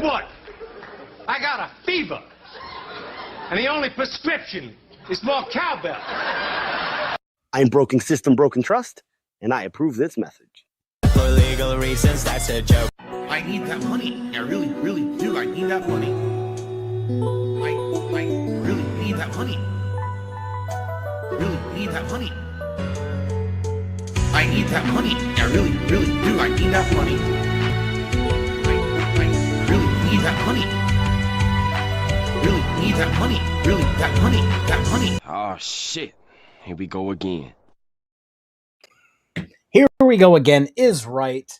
what? I got a fever. And the only prescription is more cowbell. I'm Broken System, Broken Trust, and I approve this message. For legal reasons, that's a joke. I need that money. I really, really do. I need that money. I really need that money. Really need that money. I need that money. I really, really do. I need that money. I really need that money. Really need that money. Really, that money. That money. Oh, shit. Here we go again. Here we go again is right.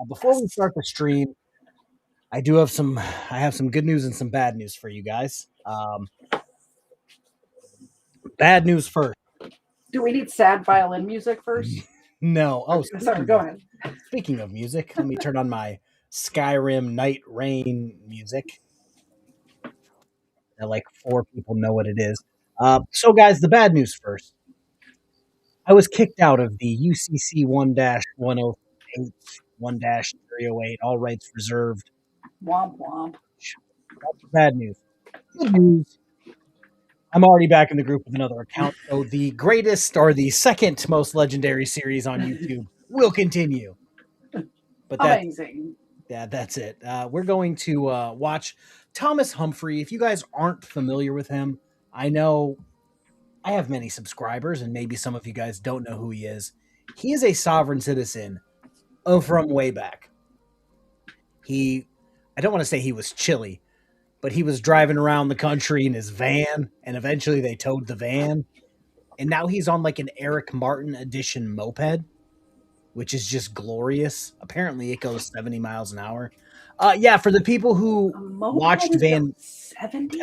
Before we start the stream, I have some good news and some bad news for you guys. Bad news first. Do we need sad violin music first? No. Oh, sorry. Go ahead. Speaking of music, let me turn on my Skyrim Night Rain music. Like 4 people know what it is. So, guys, the bad news first. I was kicked out of the UCC 1-108, 1-308, all rights reserved. Womp womp. That's bad news. Good news. I'm already back in the group with another account, so the greatest or the second most legendary series on YouTube will continue. But amazing. That's it. We're going to watch Thomas Humphrey. If you guys aren't familiar with him, I know I have many subscribers, and maybe some of you guys don't know who he is. He is a sovereign citizen from way back. I don't want to say he was chilly, but he was driving around the country in his van, and eventually they towed the van. And now he's on like an Eric Martin edition moped, which is just glorious. Apparently it goes 70 miles an hour. Yeah, for the people who watched Van... 70?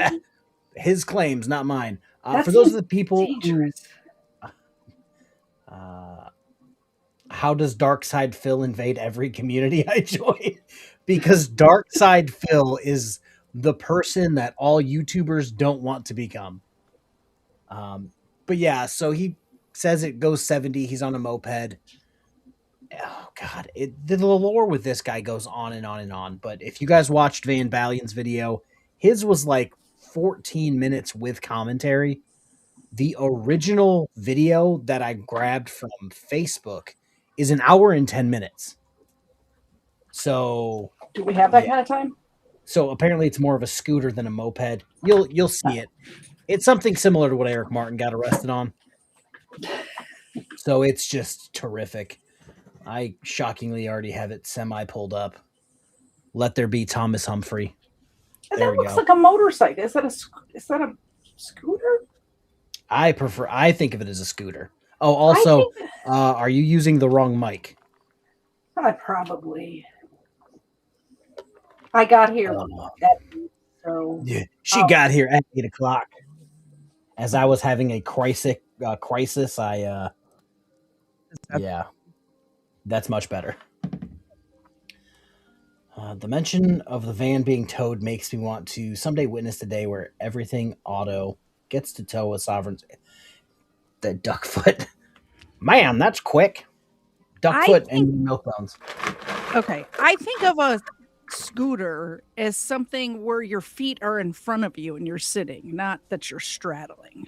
His claims, not mine. For those of the people dangerous. How does Darkside Phil invade every community I join? Because Darkside Phil is the person that all YouTubers don't want to become. But yeah, so he says it goes 70. He's on a moped. Oh God, the lore with this guy goes on and on and on. But if you guys watched Van Balion's video, his was like 14 minutes with commentary. The original video that I grabbed from Facebook is an hour and 10 minutes. So do we have that kind of time? So apparently it's more of a scooter than a moped. You'll see it. It's something similar to what Eric Martin got arrested on. So it's just terrific. I shockingly already have it semi pulled up. Let there be Thomas Humphrey. That looks like a motorcycle. Is that a scooter? I think of it as a scooter. Oh, also, are you using the wrong mic? I probably. I got here. Yeah, she got here at 8 o'clock. As I was having a crisis, yeah, that's much better. The mention of the van being towed makes me want to someday witness the day where everything auto gets to tow a sovereign. The Duckfoot. Man, that's quick. Duckfoot and milk bones. Okay. I think of a scooter as something where your feet are in front of you and you're sitting, not that you're straddling.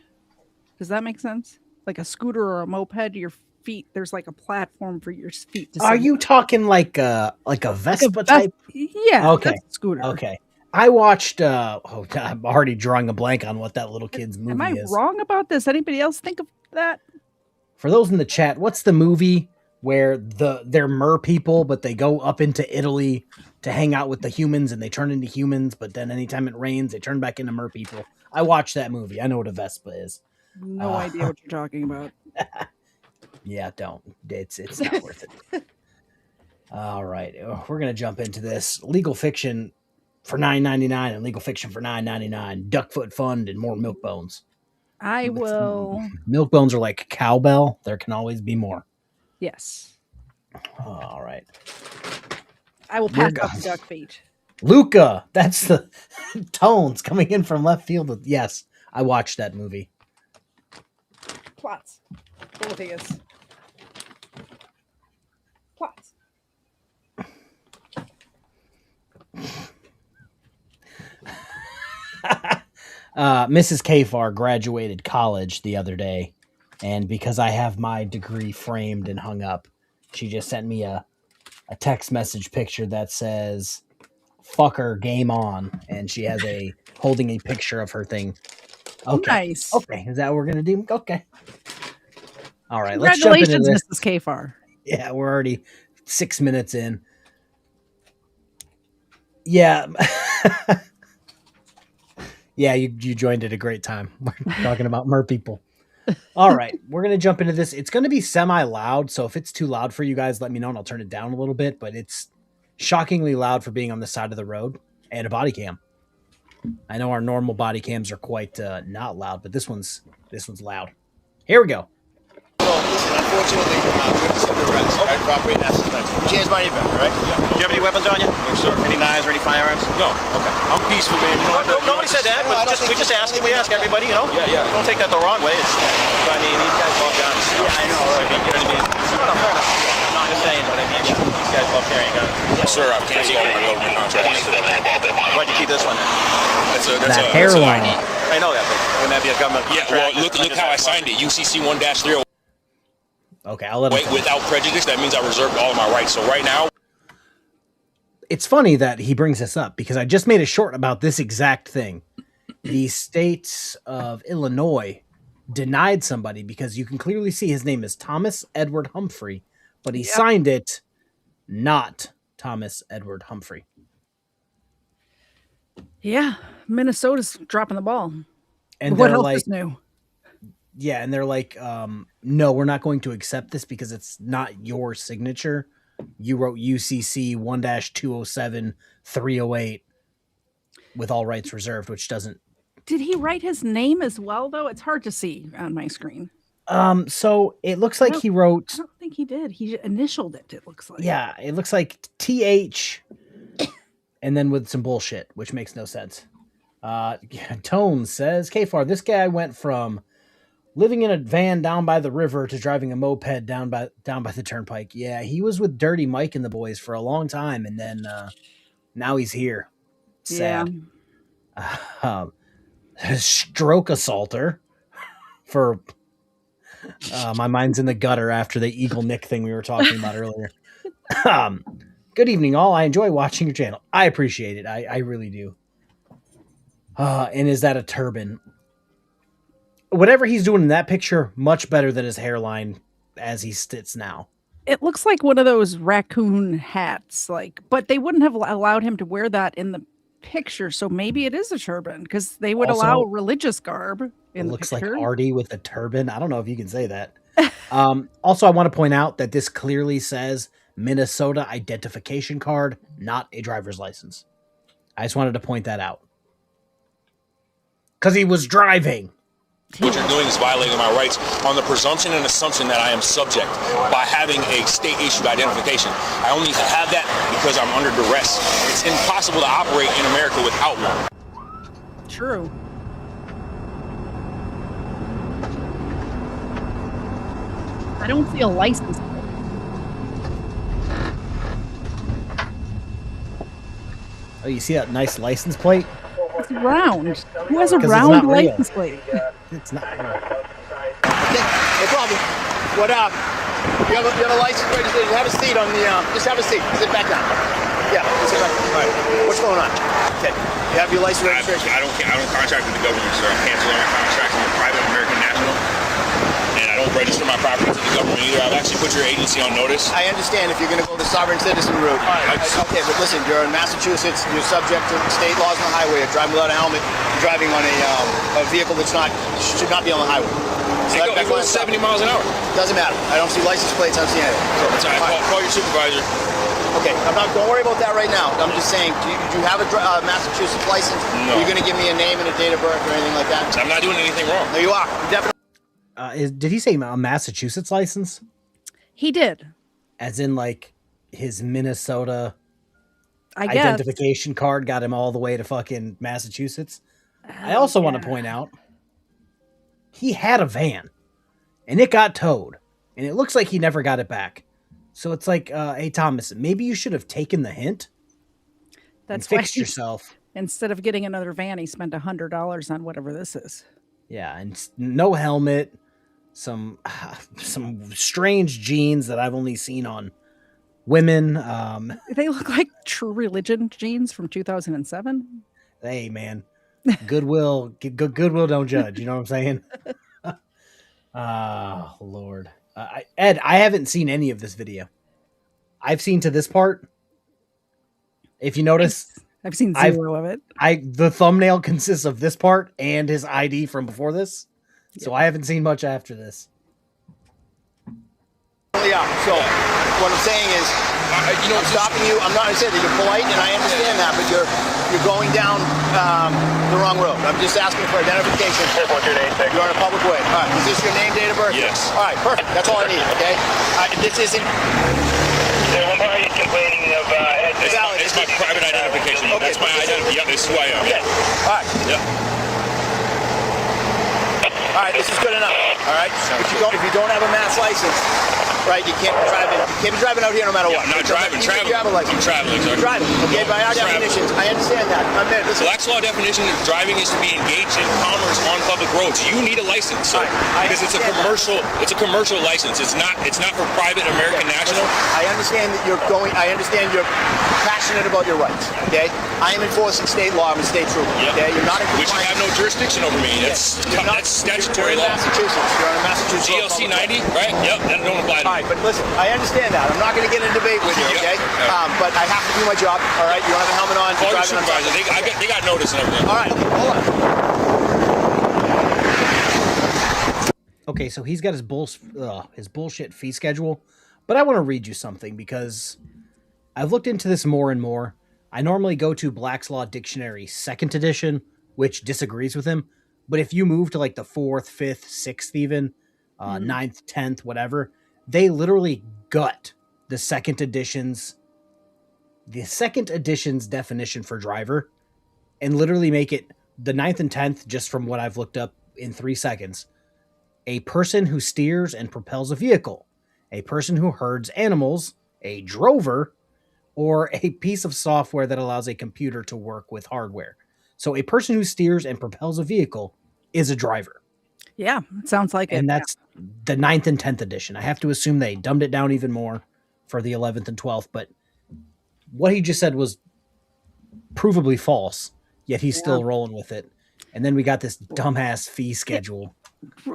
Does that make sense? Like a scooter or a moped, your feet, there's like a platform for your feet to sit. Are you talking like a Vespa type? Yeah. Okay. That's a scooter. Okay. I watched I'm already drawing a blank on what that little kid's movie is. Am I wrong about this? Anybody else think of that? For those in the chat, what's the movie where they're mer people, but they go up into Italy to hang out with the humans and they turn into humans, but then anytime it rains, they turn back into mer people? I watched that movie. I know what a Vespa is. No idea what you're talking about. Yeah, don't. It's not worth it. All right. We're going to jump into this. Legal fiction for $9.99 and legal fiction for $9.99. Duckfoot Fund and more milk bones. I will. Milk bones are like cowbell. There can always be more. Yes. All right. I will pass up the duck feet. Luca. That's the tones coming in from left field. Yes, I watched that movie. Plots. Politics. Plots. Mrs. KFARR graduated college the other day, and because I have my degree framed and hung up, she just sent me a text message picture that says "fucker game on," and she has holding a picture of her thing. Okay, Nice. okay, is that what we're gonna do? Okay, all right. Let's jump into Congratulations, this. Mrs. KFARR. Yeah, we're already 6 minutes in. Yeah. Yeah, you joined at a great time. We're talking about mer people. All right, we're going to jump into this. It's going to be semi-loud, so if it's too loud for you guys, let me know and I'll turn it down a little bit, but it's shockingly loud for being on the side of the road and a body cam. I know our normal body cams are quite not loud, but this one's loud. Here we go. Unfortunately, witness of the arrest. Okay. Property and assets. You changed my event, right? Yeah. Do you have any weapons on you? No, sir. Any knives or any firearms? No. Okay. I'm peaceful, man. You know, nobody said that, but we just ask everybody, you know? Yeah. Don't take that the wrong way. I mean, these guys love guns. Yeah, I know. I mean, you know what I mean? No, fair enough. I'm not just saying, but I mean, these guys love carrying guns. Yes, sir. I've canceled all my government contracts. Why'd you keep this one then? That's a hairline. I know that, but wouldn't that be a government contract? Yeah, well, look how I signed it. UCC 1-3. Okay, I'll let him wait, without prejudice, that means I reserved all of my rights. So right now, it's funny that he brings this up because I just made a short about this exact thing. The state of Illinois denied somebody because you can clearly see his name is Thomas Edward Humphrey, but he signed it not Thomas Edward Humphrey. Yeah, Minnesota's dropping the ball. And what they're else like, is new? Yeah, and they're like, no, we're not going to accept this because it's not your signature. You wrote UCC 1-207 308 with all rights reserved, which doesn't. Did he write his name as well, though? It's hard to see on my screen. So it looks like he wrote. I don't think he did. He initialed it, it looks like. Yeah, it looks like TH and then with some bullshit, which makes no sense. Tone says, KFARR, this guy went from living in a van down by the river to driving a moped down by the turnpike. Yeah, he was with Dirty Mike and the boys for a long time, and then now he's here. Sad. Yeah. Stroke assaulter for my mind's in the gutter after the Eagle Nick thing we were talking about earlier. Good evening, all. I enjoy watching your channel. I appreciate it. I really do. And is that a turban? Whatever he's doing in that picture, much better than his hairline as he sits now. It looks like one of those raccoon hats, but they wouldn't have allowed him to wear that in the picture, so maybe it is a turban because they would allow religious garb in the picture. Looks like Artie with a turban. I don't know if you can say that. Also, I want to point out that this clearly says Minnesota identification card, not a driver's license. I just wanted to point that out. Because he was driving. What you're doing is violating my rights on the presumption and assumption that I am subject by having a state-issued identification. I only have that because I'm under duress. It's impossible to operate in America without one. True. I don't see a license plate. Oh, you see that nice license plate? It's round. Who has a round license plate? It's not real. Okay, no problem. What up? You have a license registration. Have a seat on the. Just have a seat. Sit back down. Yeah. Sit back. All right. What's going on? Okay. You have your license registration. I don't contract with the government, sir. I'm canceling my contract. I'm a private American national, and I don't register my property to the government either. I've actually put your agency on notice. I understand if you're going to go the sovereign citizen route. Okay, but listen, you're in Massachusetts. You're subject to state laws on the highway. You're driving without a helmet. You're driving on a vehicle that should not be on the highway. So it goes 70 miles an hour. Doesn't matter. I don't see license plates. I don't see anything. So call your supervisor. Okay, don't worry about that right now. I'm just saying, do you have a Massachusetts license? No. Are you going to give me a name and a date of birth or anything like that? I'm not doing anything wrong. No, you are. You definitely. Did he say a Massachusetts license? He did. As in, like, his Minnesota identification card got him all the way to fucking Massachusetts? I also want to point out, he had a van, and it got towed, and it looks like he never got it back. So it's like, hey, Thomas, maybe you should have taken the hint and fixed yourself. Instead of getting another van, he spent $100 on whatever this is. Yeah, and no helmet, some strange jeans that I've only seen on women. They look like True Religion jeans from 2007. Hey, man, Goodwill don't judge. You know what I'm saying? Oh, Lord. Ed, I haven't seen any of this video. I've seen to this part. If you notice, I've seen zero of it. The thumbnail consists of this part and his ID from before this. So I haven't seen much after this. Yeah, so what I'm saying is, I'm stopping you. I'm not saying that you're polite, and I understand that, but you're going down the wrong road. I'm just asking for identification. What's your name? You're on a public way. All right. Is this your name, date of birth? Yes. All right, perfect. That's all I need. Okay. This isn't. Why are you complaining of? It's my private identification. Okay. That's my identity. Yeah, this is who I am. Okay. All right. Yeah. All right. This is good enough. All right. If you don't have a mass license, right, you can't be driving. You can't be driving out here no matter what. I'm not driving. Traveling. I'm traveling, sir. Driving. Okay. By our definitions, I understand that. I'm there. Listen. Black's law definition of driving is to be engaged in commerce on public roads. You need a license, sir, because it's a commercial. It's a commercial license. It's not for private American national. I understand that you're going. I understand you're passionate about your rights. Okay. I am enforcing state law. I'm a state trooper. Yep. Okay. You're not in Which you have no jurisdiction over me. That's statutory you're in law. Massachusetts. You're on a Massachusetts GLC 90, right? Yep. That don't apply to me. All right, but listen, I understand that. I'm not going to get in a debate with you, okay? But I have to do my job, all right? You don't have a helmet on. Call your supervisor. They got notice and everything. All right, hold on. Okay, so he's got his bullshit fee schedule, but I want to read you something because I've looked into this more and more. I normally go to Black's Law Dictionary 2nd edition, which disagrees with him. But if you move to like the 4th, 5th, 6th even, 9th, 10th, whatever, they literally gut the 2nd edition's definition for driver and literally make it the 9th and 10th, just from what I've looked up in 3 seconds. A person who steers and propels a vehicle, a person who herds animals, a drover, or a piece of software that allows a computer to work with hardware. So a person who steers and propels a vehicle is a driver. Yeah, it sounds like it. And that's the 9th and 10th edition. I have to assume they dumbed it down even more for the 11th and 12th, but what he just said was provably false, yet he's still rolling with it. And then we got this dumbass fee schedule.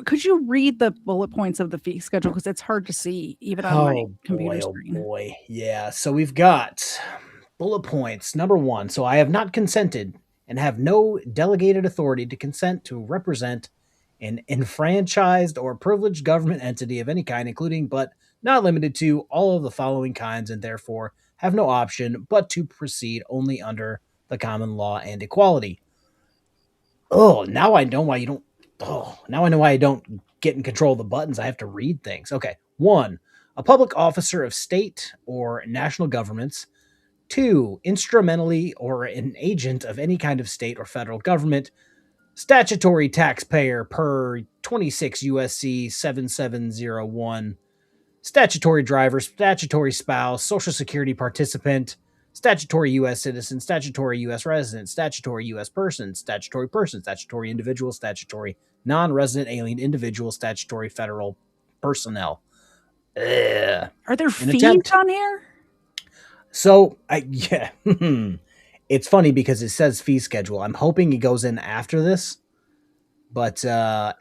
Could you read the bullet points of the fee schedule? Because it's hard to see even on my computer screen. Oh boy. Yeah. So we've got bullet points. Number 1. So I have not consented and have no delegated authority to consent to represent an enfranchised or privileged government entity of any kind, including but not limited to all of the following kinds, and therefore have no option but to proceed only under the common law and equality. Oh, now I know why you don't. Oh, now I know why I don't get in control of the buttons. I have to read things. Okay. 1, a public officer of state or national governments. 2, instrumentally or an agent of any kind of state or federal government. Statutory taxpayer per 26 USC 7701. Statutory driver, statutory spouse, Social Security participant, statutory U.S. citizen, statutory U.S. resident, statutory U.S. person, statutory individual, statutory non-resident alien individual, statutory federal personnel. Ugh. Are there fees on here? So, it's funny because it says fee schedule. I'm hoping it goes in after this, but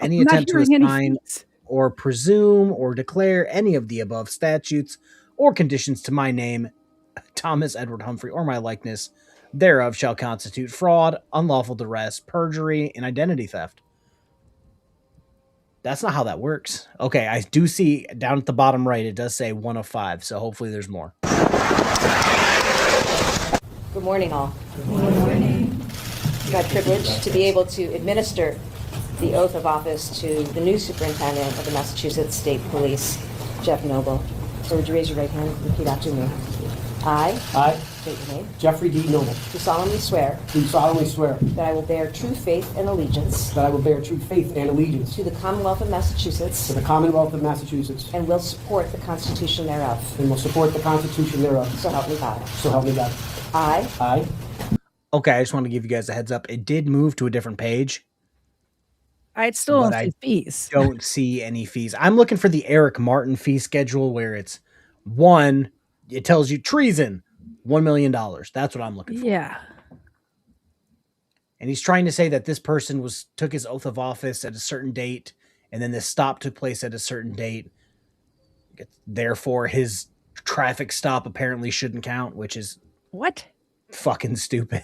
any attempt to assign or presume or declare any of the above statutes or conditions to my name, Thomas Edward Humphrey, or my likeness thereof shall constitute fraud, unlawful duress, perjury, and identity theft. That's not how that works. Okay, I do see down at the bottom right, it does say 1 of 5, so hopefully there's more. Good morning, all. Good morning. Got privilege to be able to administer the oath of office to the new superintendent of the Massachusetts State Police, Jeff Noble. So would you raise your right hand and repeat after me? I state your name. Jeffrey D. Noble. Do solemnly swear. Do solemnly swear. That I will bear true faith and allegiance. That I will bear true faith and allegiance. To the Commonwealth of Massachusetts. To the Commonwealth of Massachusetts. And will support the Constitution thereof. And will support the Constitution thereof. So help me God. So help me God. I. Okay, I just want to give you guys a heads up. It did move to a different page. I still but don't see fees. Don't see any fees. I'm looking for the Eric Martin fee schedule where it's one, it tells you treason, $1 million. That's what I'm looking for. Yeah. And he's trying to say that this person took his oath of office at a certain date, and then this stop took place at a certain date. Therefore, his traffic stop apparently shouldn't count, which is what? Fucking stupid.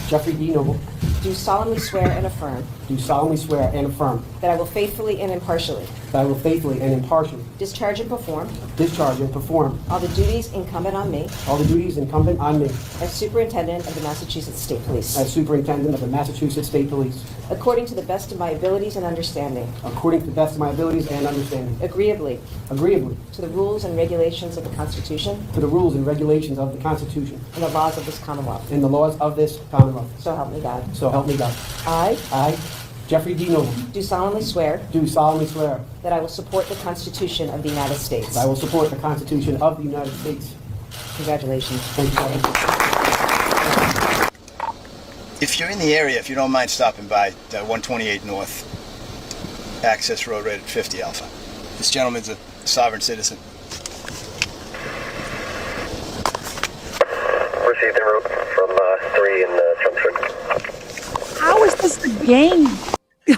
Jeffrey D. Noble. Do solemnly swear and affirm. Do solemnly swear and affirm. That I will faithfully and impartially. That I will faithfully and impartially. Discharge and perform. Discharge and perform. All the duties incumbent on me. All the duties incumbent on me. As Superintendent of the Massachusetts State Police. As Superintendent of the Massachusetts State Police. According to the best of my abilities and understanding. According to the best of my abilities and understanding. Agreeably. Agreeably. To the rules and regulations of the Constitution. To the rules and regulations of the Constitution. And the laws of this Commonwealth. And the laws of this Commonwealth. So help me God. So help me God. I, Jeffrey D. Noble. Do solemnly swear. Do solemnly swear. That I will support the Constitution of the United States. That I will support the Constitution of the United States. Congratulations. Thank you. If you're in the area, if you don't mind stopping by 128 North, access road right at 50 Alpha. This gentleman's a sovereign citizen. Received en route from 3 in Chelmsford. How is this a game?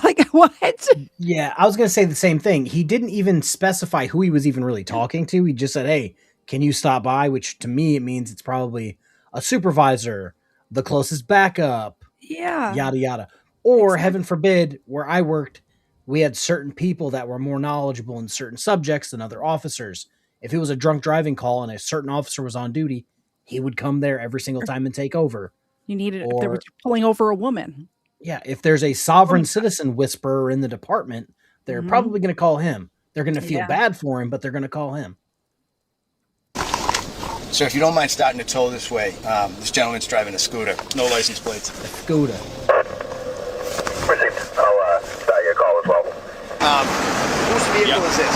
Like, what? Yeah, I was going to say the same thing. He didn't even specify who he was even really talking to. He just said, hey, can you stop by? Which to me, it means it's probably a supervisor, the closest backup, yeah, yada, yada. Or heaven forbid, where I worked, we had certain people that were more knowledgeable in certain subjects than other officers. If it was a drunk driving call and a certain officer was on duty, he would come there every single time and take over. You needed, if they were pulling over a woman. Yeah, if there's a sovereign citizen whisperer in the department, they're probably going to call him. They're going to feel bad for him, but they're going to call him. Sir, if you don't mind starting to tow this way, this gentleman's driving a scooter. No license plates. A scooter. Received. I'll start your call as well. Whose vehicle is this?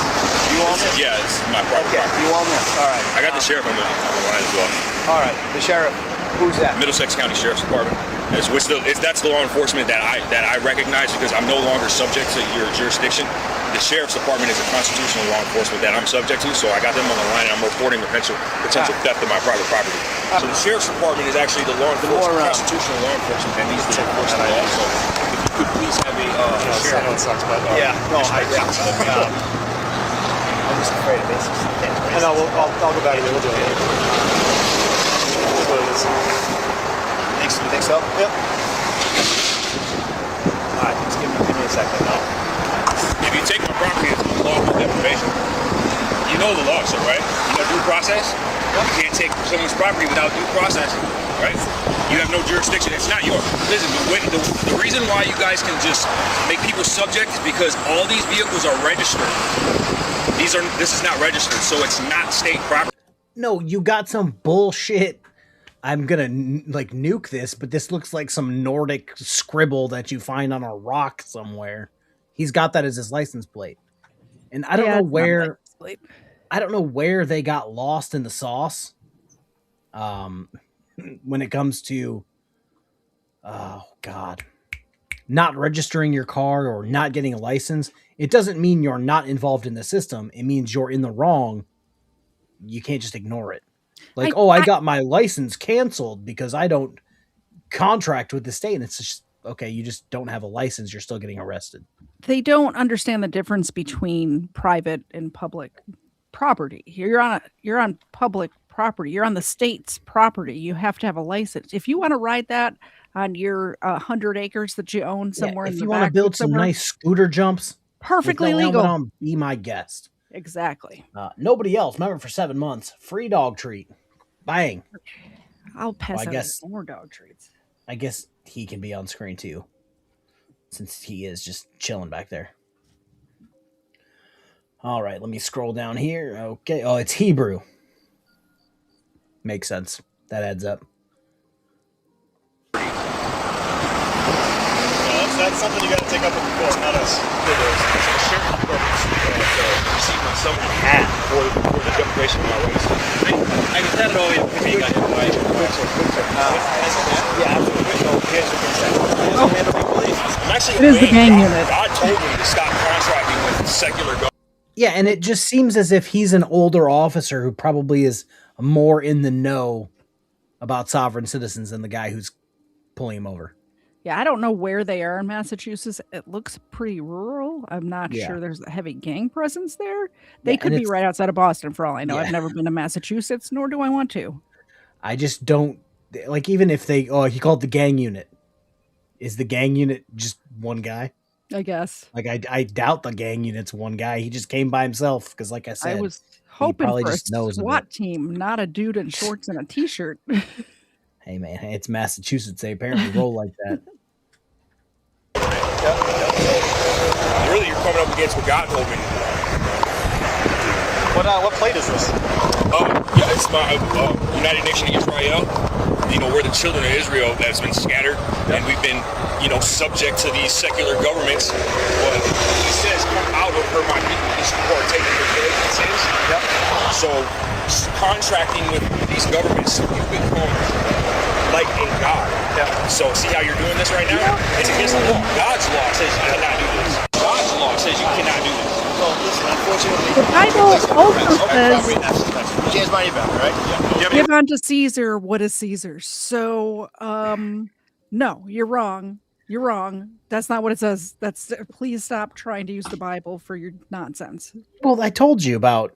You own this? Yeah, it's my private property. You own this? All right. I got the sheriff on the line as well. All right. The sheriff. Who's that? Middlesex County Sheriff's Department. That's the law enforcement that I recognize because I'm no longer subject to your jurisdiction. The Sheriff's Department is a constitutional law enforcement that I'm subject to, so I got them on the line and I'm reporting the potential theft of my private property. So the Sheriff's Department is actually the law enforcement, constitutional law enforcement that needs to enforce the law. So if you could please have a sheriff. I know it sucks, but I'm just afraid of this. I know. I'll go back. We'll do it. You think so? Yep. All right, just give me a second now. If you take my property as unlawful deprivation, you know the law, sir, right? You know due process. You can't take someone's property without due process, right? You have no jurisdiction. It's not yours. Listen, the reason why you guys can just make people subject is because all these vehicles are registered. This is not registered, so it's not state property. No, you got some bullshit. I'm gonna nuke this, but this looks like some Nordic scribble that you find on a rock somewhere. He's got that as his license plate, and I don't know where. I don't know where they got lost in the sauce. When it comes to, oh God, not registering your car or not getting a license, it doesn't mean you're not involved in the system. It means you're in the wrong. You can't just ignore it. Like, I got my license canceled because I don't contract with the state. And it's just, okay, you just don't have a license. You're still getting arrested. They don't understand the difference between private and public property. You're on public property. You're on the state's property. You have to have a license. If you want to ride that on your 100 acres that you own somewhere in the back. If you want to build some nice scooter jumps, perfectly legal. Be my guest. Exactly. Nobody else. Remember, for 7 months, free dog treat. Bang. I'll pass out more dog treats. I guess he can be on screen too, since he is just chilling back there. All right, let me scroll down here. Okay. Oh, it's Hebrew. Makes sense. That adds up. That's something you got to take up with the court, not us. Receive my summons for the deprivation of my rights. I can send it over if you got it. Yeah, absolutely. It is the gang unit. God told me to stop contracting with secular government. Yeah, and it just seems as if he's an older officer who probably is more in the know about sovereign citizens than the guy who's pulling him over. Yeah, I don't know where they are in Massachusetts. It looks pretty rural. I'm not sure there's a heavy gang presence there. They could be right outside of Boston for all I know. I've never been to Massachusetts, nor do I want to. I just don't like, even if they he called it the gang unit. Is the gang unit just one guy? I guess. Like I doubt the gang unit's one guy. He just came by himself because, like I said, I was hoping for just a knows SWAT team, not a dude in shorts and a t-shirt. Hey man, it's Massachusetts. They apparently roll like that. Really, you're coming up against what God told me to do. What plate is this? Yeah, it's my United Nation of Israel. You know, we're the children of Israel that's been scattered, and we've been, you know, subject to these secular governments. But he says, come out of her, my people, who are taking their daily sins. So, contracting with these governments, you become like a god. So, see how you're doing this right now? It's against the law. God's law says you cannot do this. God's law says you cannot do this. Well, listen, unfortunately, the Bible also says, James money back, right? give unto Caesar what is Caesar's. So, no, you're wrong. You're wrong. That's not what it says. Please stop trying to use the Bible for your nonsense. Well, I told you about.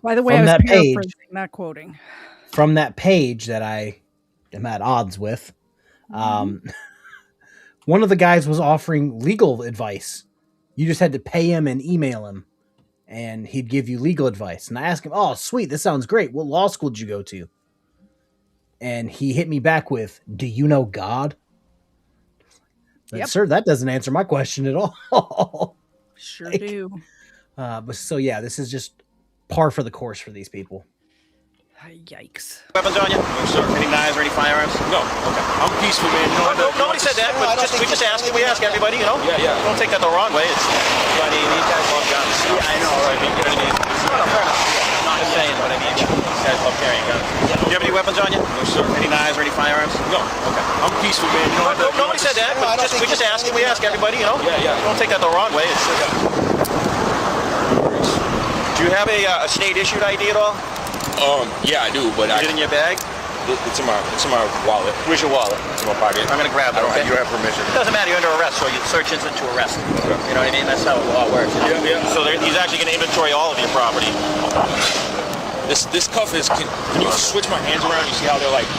By the way, I was paraphrasing, not quoting. From that page that I am at odds with, one of the guys was offering legal advice. You just had to pay him and email him, and he'd give you legal advice. And I asked him, "Oh, sweet, this sounds great. What law school did you go to?" And he hit me back with, "Do you know God?" But, sir, that doesn't answer my question at all. Sure do. But so yeah, this is just par for the course for these people. Yikes. Weapons on you? No, sir. Any knives or any firearms? No. Okay. I'm peaceful, man. Nobody said that, but we just ask everybody, you know? Yeah. Don't take that the wrong way. It's funny, these guys love guns. Yeah, I know. Right? You know what I mean? No, fair enough. I'm not just saying, but I mean, these guys love carrying guns. Do you have any weapons on you? No, sir. Any knives or any firearms? No. Okay. I'm peaceful, man. Nobody said that, but we just ask everybody, you know? Yeah. Don't take that the wrong way. It's do you have a state-issued ID at all? Yeah, I do, but Is it in your bag? It's in my wallet. Where's your wallet? It's in my pocket. I'm gonna grab it. Okay. You have permission. It doesn't matter. You're under arrest, so your search isn't to arrest. Okay. You know what I mean? That's how the law works. You know? Yeah. So he's actually gonna inventory all of your property. This cuff is. Can you switch my hands around? You see how they're like,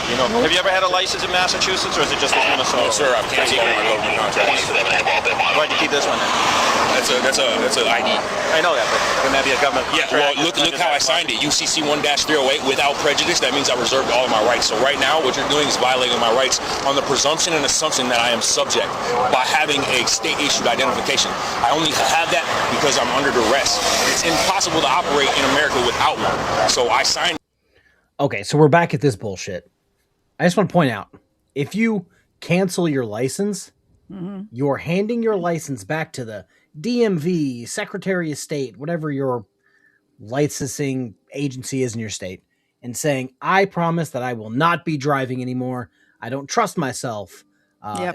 you know? Have you ever had a license in Massachusetts, or is it just this Minnesota? No, sir. I've canceled all my government contracts. Why'd you keep this one then? That's an ID. I know that, but wouldn't that be a government? Yeah. Well, look how I signed it. UCC 1-308 without prejudice. That means I reserved all of my rights. So right now, what you're doing is violating my rights on the presumption and assumption that I am subject by having a state-issued identification. I only have that because I'm under duress. It's impossible to operate in America without one. So I signed. Okay, so we're back at this bullshit. I just want to point out, if you cancel your license, you're handing your license back to the DMV, Secretary of State, whatever your licensing agency is in your state, and saying, I promise that I will not be driving anymore. I don't trust myself.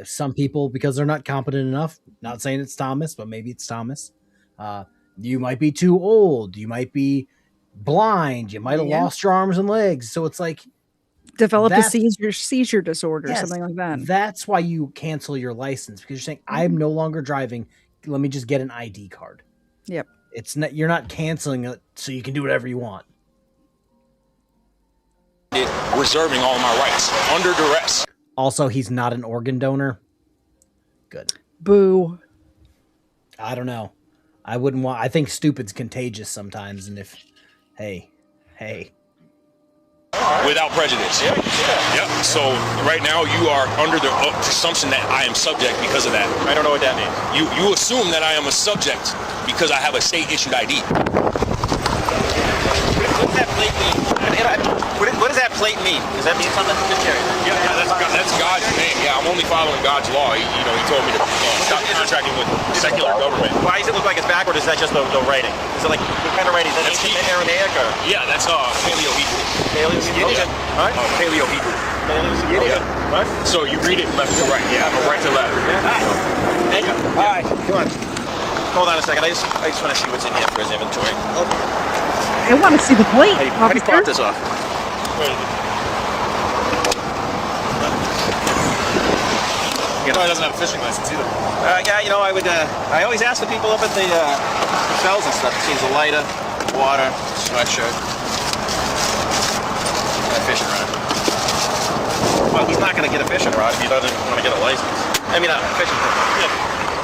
Some people, because they're not competent enough, not saying it's Thomas, but maybe it's Thomas. You might be too old. You might be blind. You might have lost your arms and legs. So it's like, developed a seizure disorder, something like that. That's why you cancel your license, because you're saying, I'm no longer driving. Let me just get an ID card. Yep. It's not, you're not canceling it so you can do whatever you want. Reserving all my rights under duress. Also, he's not an organ donor. Good. Boo. I don't know. I wouldn't want, I think stupid's contagious sometimes. And if, hey. Without prejudice. Yeah. So right now you are under the presumption that I am subject because of that. I don't know what that means. You assume that I am a subject because I have a state-issued ID. What does that plate mean? What does that plate mean? Does that mean something? Yeah, that's God's name. Yeah, I'm only following God's law. He told me to stop contracting with the secular government. Why does it look like it's backward? Is that just the writing? Is it like, what kind of writing? Is that ancient Aramaic or? Yeah, that's Paleo-Hebrew. Paleo-Hebrew? Okay. All right. Paleo-Hebrew. Yeah. What? So you read it left to right. Yeah, I'm a right to left. Thank you. All right, come on. Hold on a second. I just want to see what's in here for his inventory. I want to see the plate. How do you pop this off? He probably doesn't have a fishing license either. Yeah, you know, I always ask the people up at the hotels and stuff. It seems a lighter, water, sweatshirt, and a fishing rod. Well, he's not going to get a fishing rod if he doesn't want to get a license. I mean, a fishing rod.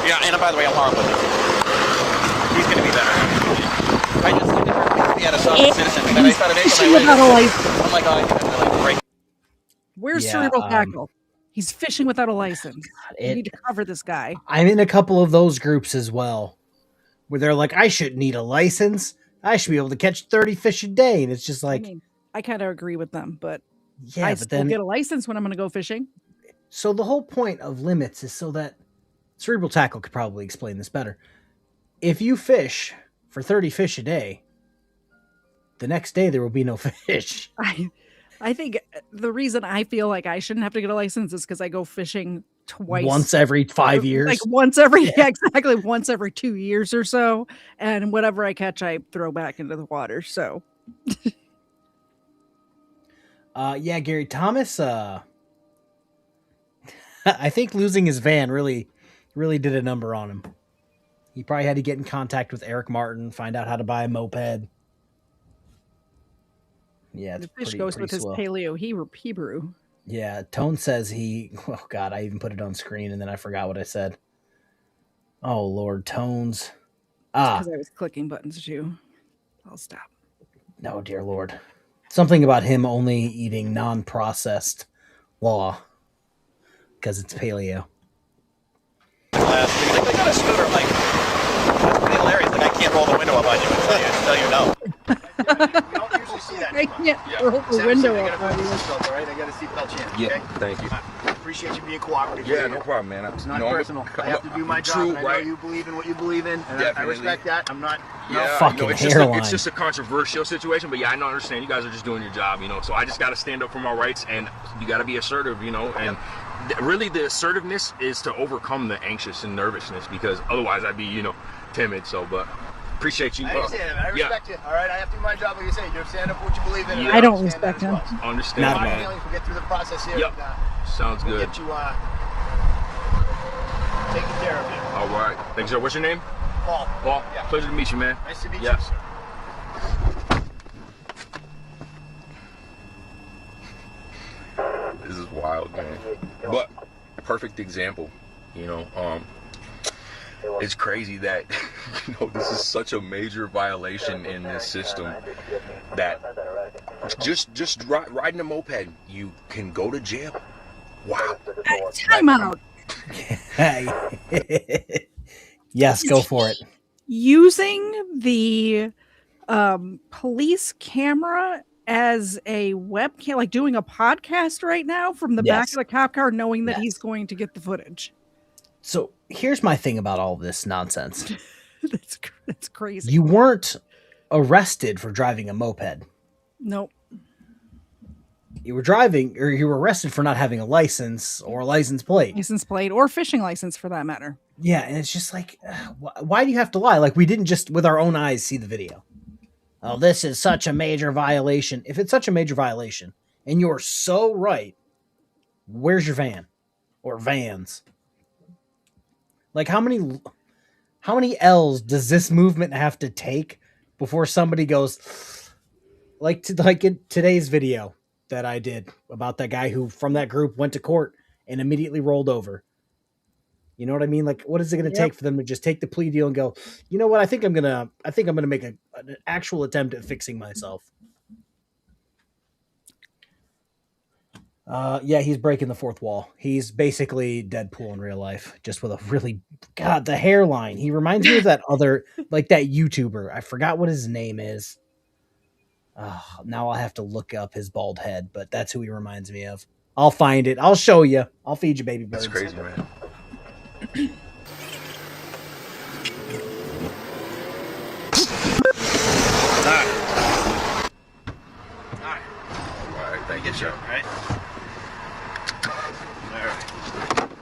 Yeah, and by the way, I'm horrible with it. He's going to be better. I just think he had a solid citizen, and then I started making my way. Oh my God, I think I'm like break. Where's cerebral tackle? He's fishing without a license. You need to cover this guy. I'm in a couple of those groups as well, where they're like, I shouldn't need a license. I should be able to catch 30 fish a day. And it's just like, I mean, I kind of agree with them, but yeah, I but still then get a license when I'm going to go fishing. So the whole point of limits is so that cerebral tackle could probably explain this better. If you fish for 30 fish a day, the next day there will be no fish. I think the reason I feel like I shouldn't have to get a license is because I go fishing twice. Once every 5 years? Like once every, yeah, exactly. Once every 2 years or so. And whatever I catch, I throw back into the water. So. Yeah, Gary Thomas, I think losing his van really did a number on him. He probably had to get in contact with Eric Martin, find out how to buy a moped. Yeah, it's the fish goes with his paleo Hebrew. Yeah, Tone says oh God, I even put it on screen and then I forgot what I said. Oh Lord, Tones. Because I was clicking buttons too. I'll stop. No, dear Lord. Something about him only eating non-processed law because it's paleo. They got a scooter, like, that's pretty hilarious. Like, I can't roll the window up on you and tell you no. I can't roll the window up on you. All right, I got a seatbelt chance. Yeah, okay? thank you. I appreciate you being cooperative. Yeah, no problem, man. It's not personal. I have to do my job. And I know you believe in what you believe in, and I respect that. I'm not. Yeah, fucking it's just a controversial situation, but yeah, I don't understand. You guys are just doing your job, so I just got to stand up for my rights, and you got to be assertive, and really the assertiveness is to overcome the anxious and nervousness, because otherwise I'd be, timid. So, but appreciate you. I understand, man. I respect you. All right, I have to do my job, like you say. You stand up for what you believe in. Yeah. I don't respect him. Understand. Not man. We'll get through the process here. Yep. Sounds we'll good. Get you taken care of you. All right. Thanks, sir. What's your name? Paul. Paul. Yeah. Pleasure to meet you, man. Nice to meet you. Yes. This is wild, man. But perfect example, it's crazy that this is such a major violation in this system that just riding a moped, you can go to jail. Wow. Time out. Yes, go for it. Using the police camera as a webcam, like doing a podcast right now from the back of the cop car, knowing that he's going to get the footage. So here's my thing about all this nonsense. That's crazy. You weren't arrested for driving a moped. Nope. You were driving, or you were arrested for not having a license or a license plate. License plate or fishing license for that matter. Yeah, and it's just like, why do you have to lie? Like, we didn't just with our own eyes see the video. Oh, this is such a major violation. If it's such a major violation, and you're so right, where's your van? Or vans? Like, how many L's does this movement have to take before somebody goes, like in today's video that I did about that guy who from that group went to court and immediately rolled over. You know what I mean? Like, what is it going to take for them to just take the plea deal and go, you know what? I think I'm going to make an actual attempt at fixing myself. Yeah, he's breaking the fourth wall. He's basically Deadpool in real life, just with a really, God, the hairline. He reminds me of that other, like that YouTuber. I forgot what his name is. Now I'll have to look up his bald head, but that's who he reminds me of. I'll find it. I'll show you. I'll feed you, baby birds. That's crazy, man. All right, thank you, sir. All right. All right.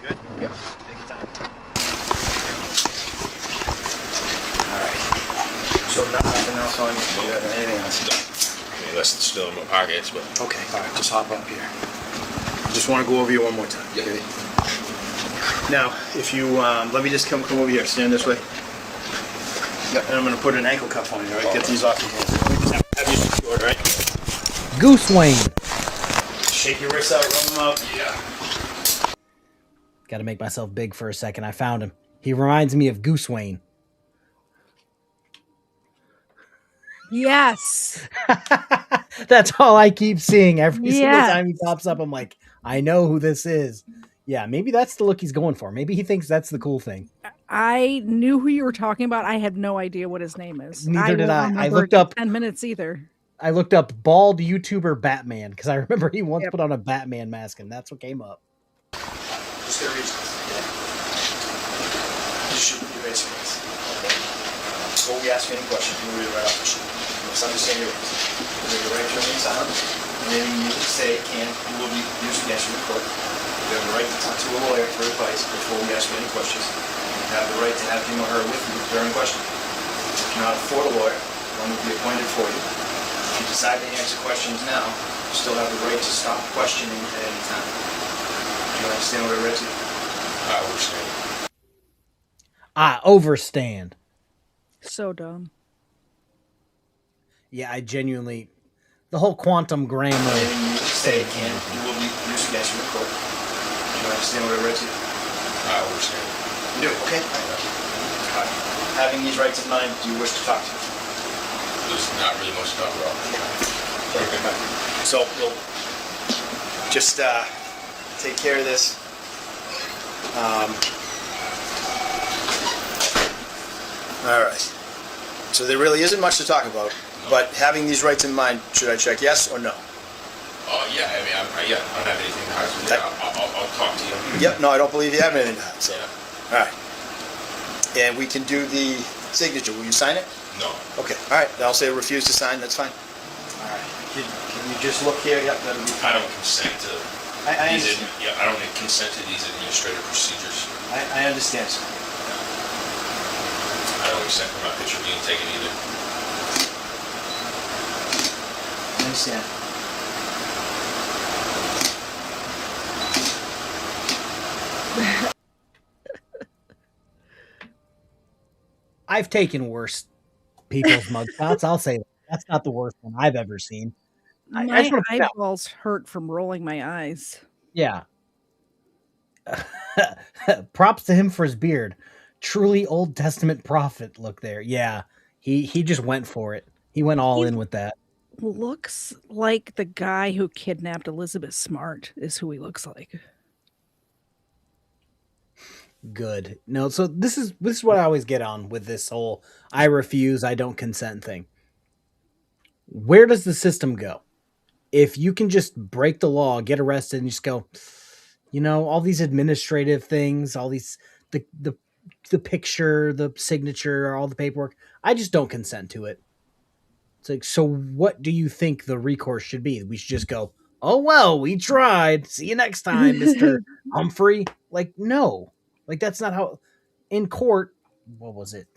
Good? Yep. Take your time. All right. So nothing else on you? You got anything else? I mean, unless it's still in my pockets, but... Okay, all right, just hop up here. Just want to go over you one more time. Yeah. Okay? Now, if you, let me just come over here, stand this way. Yep, and I'm going to put an ankle cuff on you, all right? Get these off your hands. Have you secured, all right? Goose Wayne. Shake your wrists out, rub them out. Yeah. Got to make myself big for a second. I found him. He reminds me of Goose Wayne. Yes. That's all I keep seeing every single Yes. time he pops up. I'm like, I know who this is. Yeah, maybe that's the look he's going for. Maybe he thinks that's the cool thing. I knew who you were talking about. I had no idea what his name is. Neither did I. won't I remember looked up 10 minutes either. I looked up bald YouTuber Batman because I remember he once put on a Batman mask and that's what came up. Just get a reason. Just shoot your base face. Okay? Before we ask you any questions, you read it right off the sheet. Let's understand your reasons. You have the right to remain silent. Anything you say will be used against you in court. You have the right to talk to a lawyer for advice before we ask you any questions. You have the right to have him or her with you during questions. If you're not afford a lawyer, one will be appointed for you. If you decide to answer questions now, you still have the right to stop questioning at any time. Do you understand what I read to you? I understand. I overstand. So dumb. Yeah, I genuinely... The whole quantum grammar... Anything you say will be used against you in court. Do you understand what I read to you? I understand. You do? Okay. Having these rights in mind, do you wish to talk to me? There's not really much to talk about. So we'll just take care of this. All right. So there really isn't much to talk about, but having these rights in mind, should I check yes or no? Yeah, I mean, I don't have anything to hide. So yeah, I'll talk to you. Yep, no, I don't believe you have anything to hide. So. All right. And we can do the signature. Will you sign it? No. Okay, all right. Then I'll say refuse to sign. That's fine. All right. Can you just look here? Yep, that'll be fine. I don't consent to I these. understand. I don't consent to these administrative procedures. I understand, sir. I don't consent for my picture being taken either. I understand. I've taken worse people's mugshots. I'll say that. That's not the worst one I've ever seen. I My just wanna point out- eyeballs hurt from rolling my eyes. Yeah. Props to him for his beard. Truly Old Testament prophet look there. Yeah. He just went for it. He went all in with that. Looks like the guy who kidnapped Elizabeth Smart is who he looks like. Good. No, so this is what I always get on with this whole I refuse, I don't consent thing. Where does the system go? If you can just break the law, get arrested, and just go, you know, all these administrative things, all these the picture, the signature, all the paperwork, I just don't consent to it. It's like, so what do you think the recourse should be? We should just go, oh well, we tried. See you next time, Mr. Humphrey. Like, no. Like, that's not how... In court, what was it?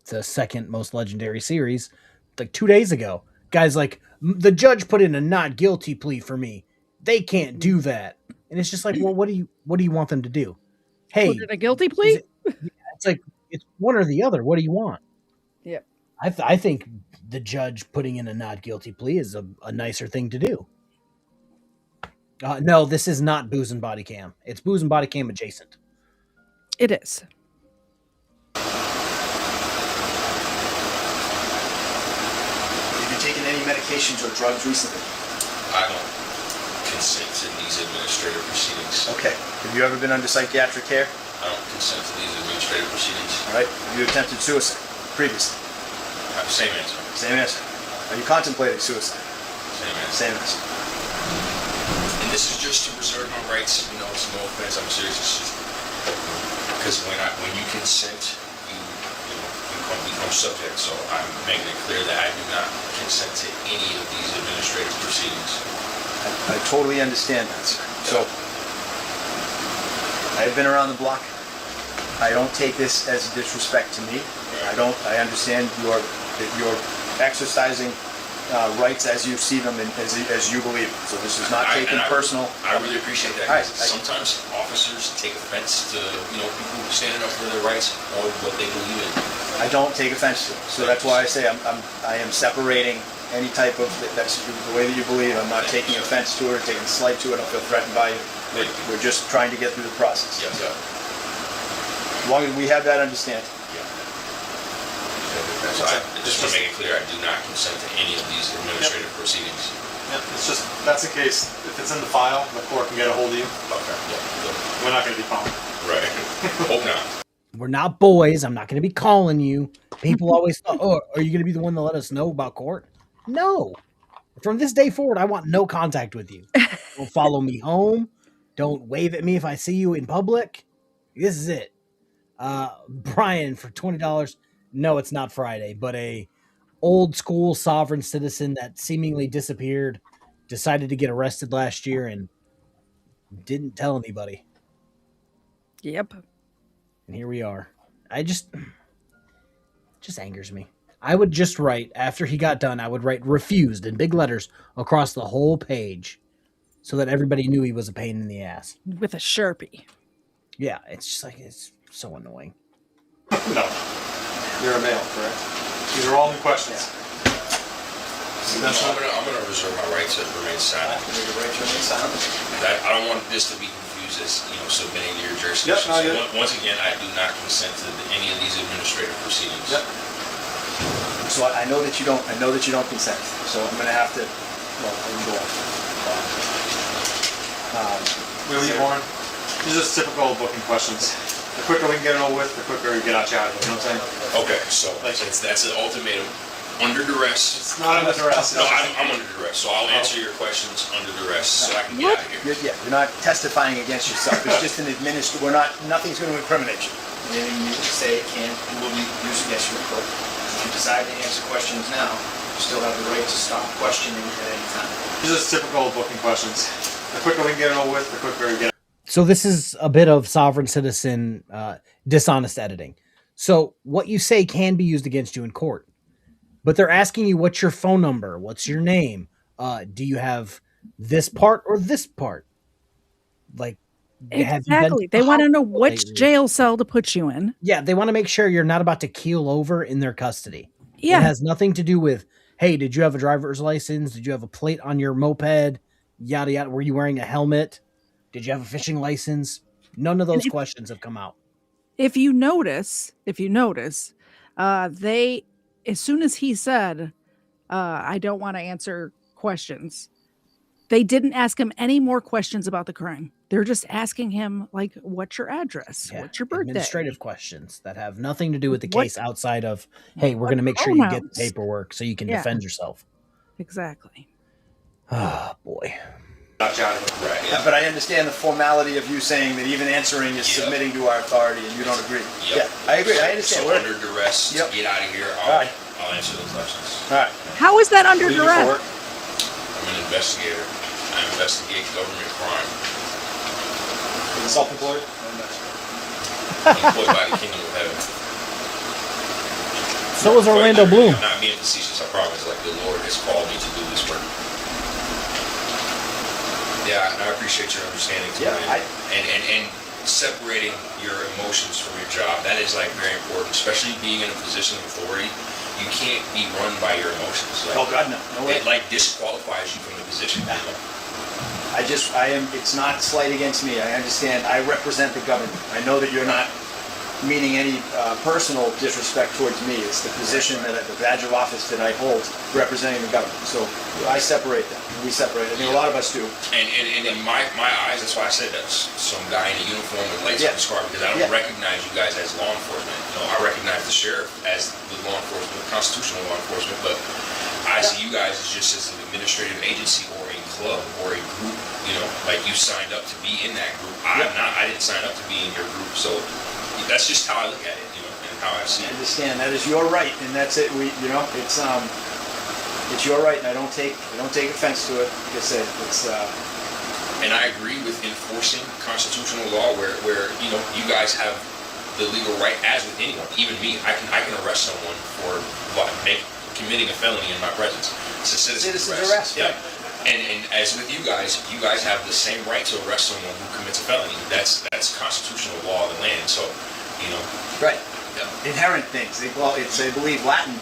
The second most legendary series, like 2 days ago. Guy's like, the judge put in a not guilty plea for me. They can't do that. And it's just like, well, what do you want them to do? Hey, Put in a guilty plea? It's like, it's one or the other. What do you want? Yep. I think the judge putting in a not guilty plea is a nicer thing to do. No, this is not Booze and Body Cam. It's Booze and Body Cam adjacent. It is. Have you taken any medications or drugs recently? I don't consent to these administrative proceedings. Okay. Have you ever been under psychiatric care? I don't consent to these administrative proceedings. All right. Have you attempted suicide previously? Same answer. Same answer. Are you contemplating suicide? Same answer. Same answer. And this is just to preserve my rights. You know, it's no offense. I'm serious. It's just because when you consent, you become subject. So I'm making it clear that I do not consent to any of these administrative proceedings. I totally understand that, sir. So, I've been around the block. I don't take this as disrespect to me. I understand that you're exercising rights as you see them and as you believe. So this is not taken personal. I really appreciate that. Right. Sometimes officers take offense to, people standing up for their rights or what they believe in. I don't take offense to it. So that's why I say I am separating any type of, that's the way that you believe. I'm not taking offense to it or taking slight to it. I don't feel threatened by you. We're just trying to get through the process. Yes, so, as long as we have that understanding. So just to make it clear, I do not consent to any of these administrative proceedings. Yep, it's just, that's the case. If it's in the file, the court can get a hold of you. Okay. Yeah. We're not going to be calling. Right. Hope not. We're not boys. I'm not going to be calling you. People always thought, oh, are you going to be the one to let us know about court? No. From this day forward, I want no contact with you. Don't follow me home. Don't wave at me if I see you in public. This is it. Brian, for $20. No, it's not Friday, but a old school sovereign citizen that seemingly disappeared, decided to get arrested last year and didn't tell anybody. Yep. And here we are. Just angers me. I would just write, after he got done, I would write refused in big letters across the whole page so that everybody knew he was a pain in the ass. With a Sharpie. Yeah, it's just like, it's so annoying. No. You're a male, correct? These are all new questions. I'm going to reserve my right to remain silent. I don't want this to be confused as, submitting to your jurisdiction. Yep, so once again, I do not consent to any of these administrative proceedings. Yep. So I know that you don't consent. So I'm going to have to, well, I'm going Willie Warren, these are just typical booking questions. The quicker we can get it over with, the quicker we get out you out of it. You know what I'm saying? Okay, so that's an ultimatum. Under duress. It's not under duress. No, I'm under duress, so I'll answer your questions under duress so I can get out of here. You're not testifying against yourself. It's just an nothing's going to incriminate you. Anything you say will be used against you in court. If you decide to answer questions now, you still have the right to stop questioning at any time. These are just typical booking questions. The quicker we can get it over with, the quicker we get. So this is a bit of sovereign citizen dishonest editing. So what you say can be used against you in court. But they're asking you, what's your phone number? What's your name? Do you have this part or this part? Like, exactly. They want to know which jail cell to put you in. Yeah, they want to make sure you're not about to keel over in their custody. Yeah. It has nothing to do with, hey, did you have a driver's license? Did you have a plate on your moped? Yada, yada. Were you wearing a helmet? Did you have a fishing license? None of those questions have come out. If you notice, they, as soon as he said, I don't want to answer questions, they didn't ask him any more questions about the crime. They're just asking him, like, what's your address? Yeah. What's your birthday? Administrative questions that have nothing to do with the case outside of, hey, we're going to make sure you get the paperwork so you can defend yourself. Exactly. Oh, boy. Right. Yeah, but I understand the formality of you saying that even answering is submitting to our authority, and you don't agree. Yep. Yeah, I agree. I understand. So under duress to get out of here, I'll answer those questions. All right. How is that under duress? I'm an investigator. I investigate government crime. Self-employed? Employed by the Kingdom of Heaven. So is Orlando Bloom. I'm not being facetious, I promise. Like, the Lord has called me to do this work. Yeah, I appreciate your understanding tonight. And separating your emotions from your job, that is like very important, especially being in a position of authority. You can't be run by your emotions. Like, oh God, no. No way. It like disqualifies you from the position. It's not slight against me. I understand. I represent the government. I know that you're not meaning any personal disrespect towards me. It's the position that the badge of office that I hold representing the government. So I separate them. We separate. I think a lot of us do. And in my eyes, that's why I said that's some guy in a uniform with lights on his car, because I don't recognize you guys as law enforcement. I recognize the sheriff as the law enforcement, constitutional law enforcement, but I see you guys as just as an administrative agency or a club or a group. Like you signed up to be in that group. I didn't sign up to be in your group, so that's just how I look at it, and how I see it. I understand. That is your right, and that's it. It's It's your right, and I don't take offense to it. Like I said, it's. And I agree with enforcing constitutional law where you know you guys have the legal right, as with anyone, even me. I can arrest someone for what, committing a felony in my presence. It's a citizen's arrest. Yeah. And as with you guys have the same right to arrest someone who commits a felony. That's constitutional law of the land. So, you know. Right. Yeah. Inherent things. I believe Latin.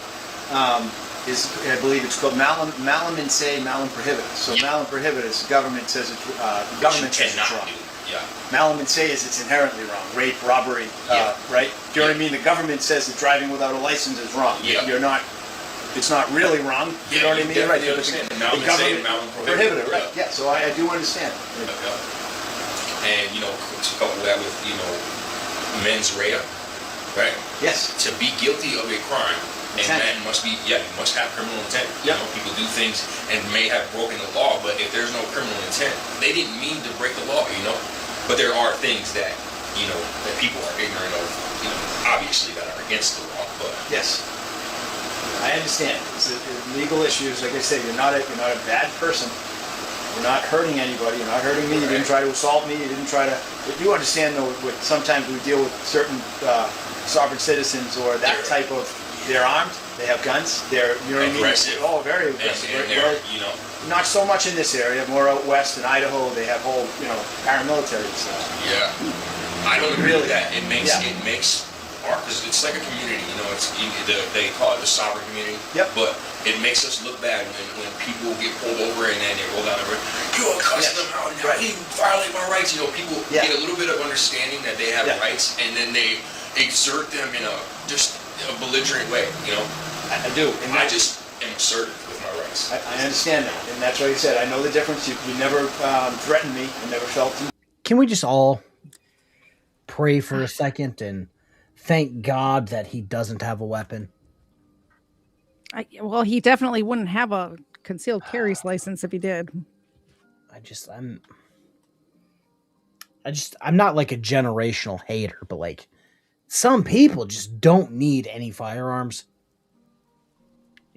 I believe it's called malum in se, malum prohibitus. So malum prohibitus, government says it's government says it's wrong. Yeah. Malum in se is it's inherently wrong. Rape, robbery, right? Do you know what I mean? The government says that driving without a license is wrong. Yeah. You're not. It's not really wrong. You know what I mean? Right. Understand. The Malum in se, malum prohibited. Right. Yeah. So I do understand. And you know, to couple that with mens rea, right? Yes. To be guilty of a crime. And man must have criminal intent. You know, people do things and may have broken the law, but if there's no criminal intent, they didn't mean to break the law, you know. But there are things that, you know, that people are ignorant of, you know, obviously that are against the law. But yes, I understand. It's legal issues. Like I said, you're not a bad person. You're not hurting anybody. You're not hurting me. You didn't try to assault me. You didn't try to. But you understand though, sometimes we deal with certain sovereign citizens or that type of. They're armed. They have guns. They're, you know what I mean? Aggressive. Oh, very aggressive. And they're, you know, not so much in this area. More out west in Idaho, they have whole, you know, paramilitary stuff. Yeah, I don't agree with that. It makes our, because it's like a community. You know, they call it the sovereign community. Yep. But it makes us look bad when people get pulled over and then they roll down the road. You're cussing them out. Now you violate my rights. You know, people get a little bit of understanding that they have rights, and then they exert them in a belligerent way, you know. I do. And I just am assertive with my rights. I understand that, and that's what he said. I know the difference. You never threatened me. I never felt. Can we just all pray for a second and thank God that he doesn't have a weapon? Well, he definitely wouldn't have a concealed carry license if he did. I'm not like a generational hater, but like some people just don't need any firearms.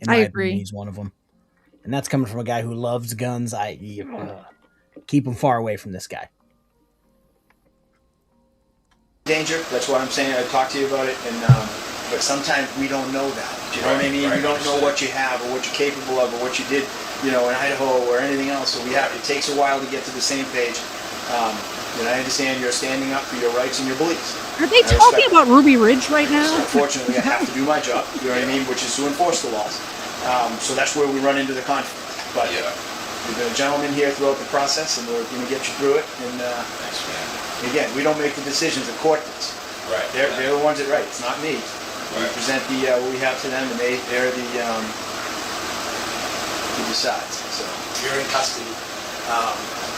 I agree. He's one of them. And that's coming from a guy who loves guns. Keep him far away from this guy. Danger. That's what I'm saying. I talked to you about it, and but sometimes we don't know that. Do you know what I mean? You don't know what you have, or what you're capable of, or what you did, you know, in Idaho or anything else. So it takes a while to get to the same page. And I understand you're standing up for your rights and your beliefs. Are they talking about Ruby Ridge right now? Unfortunately, I have to do my job, you know what I mean, which is to enforce the laws. So that's where we run into the conflict. But we've been a gentleman here throughout the process, and we're going to get you through it. And again, we don't make the decisions, the court does. Right. They're the ones that write. It's not me. We present what we have to them, and they're the who decides. So you're in custody,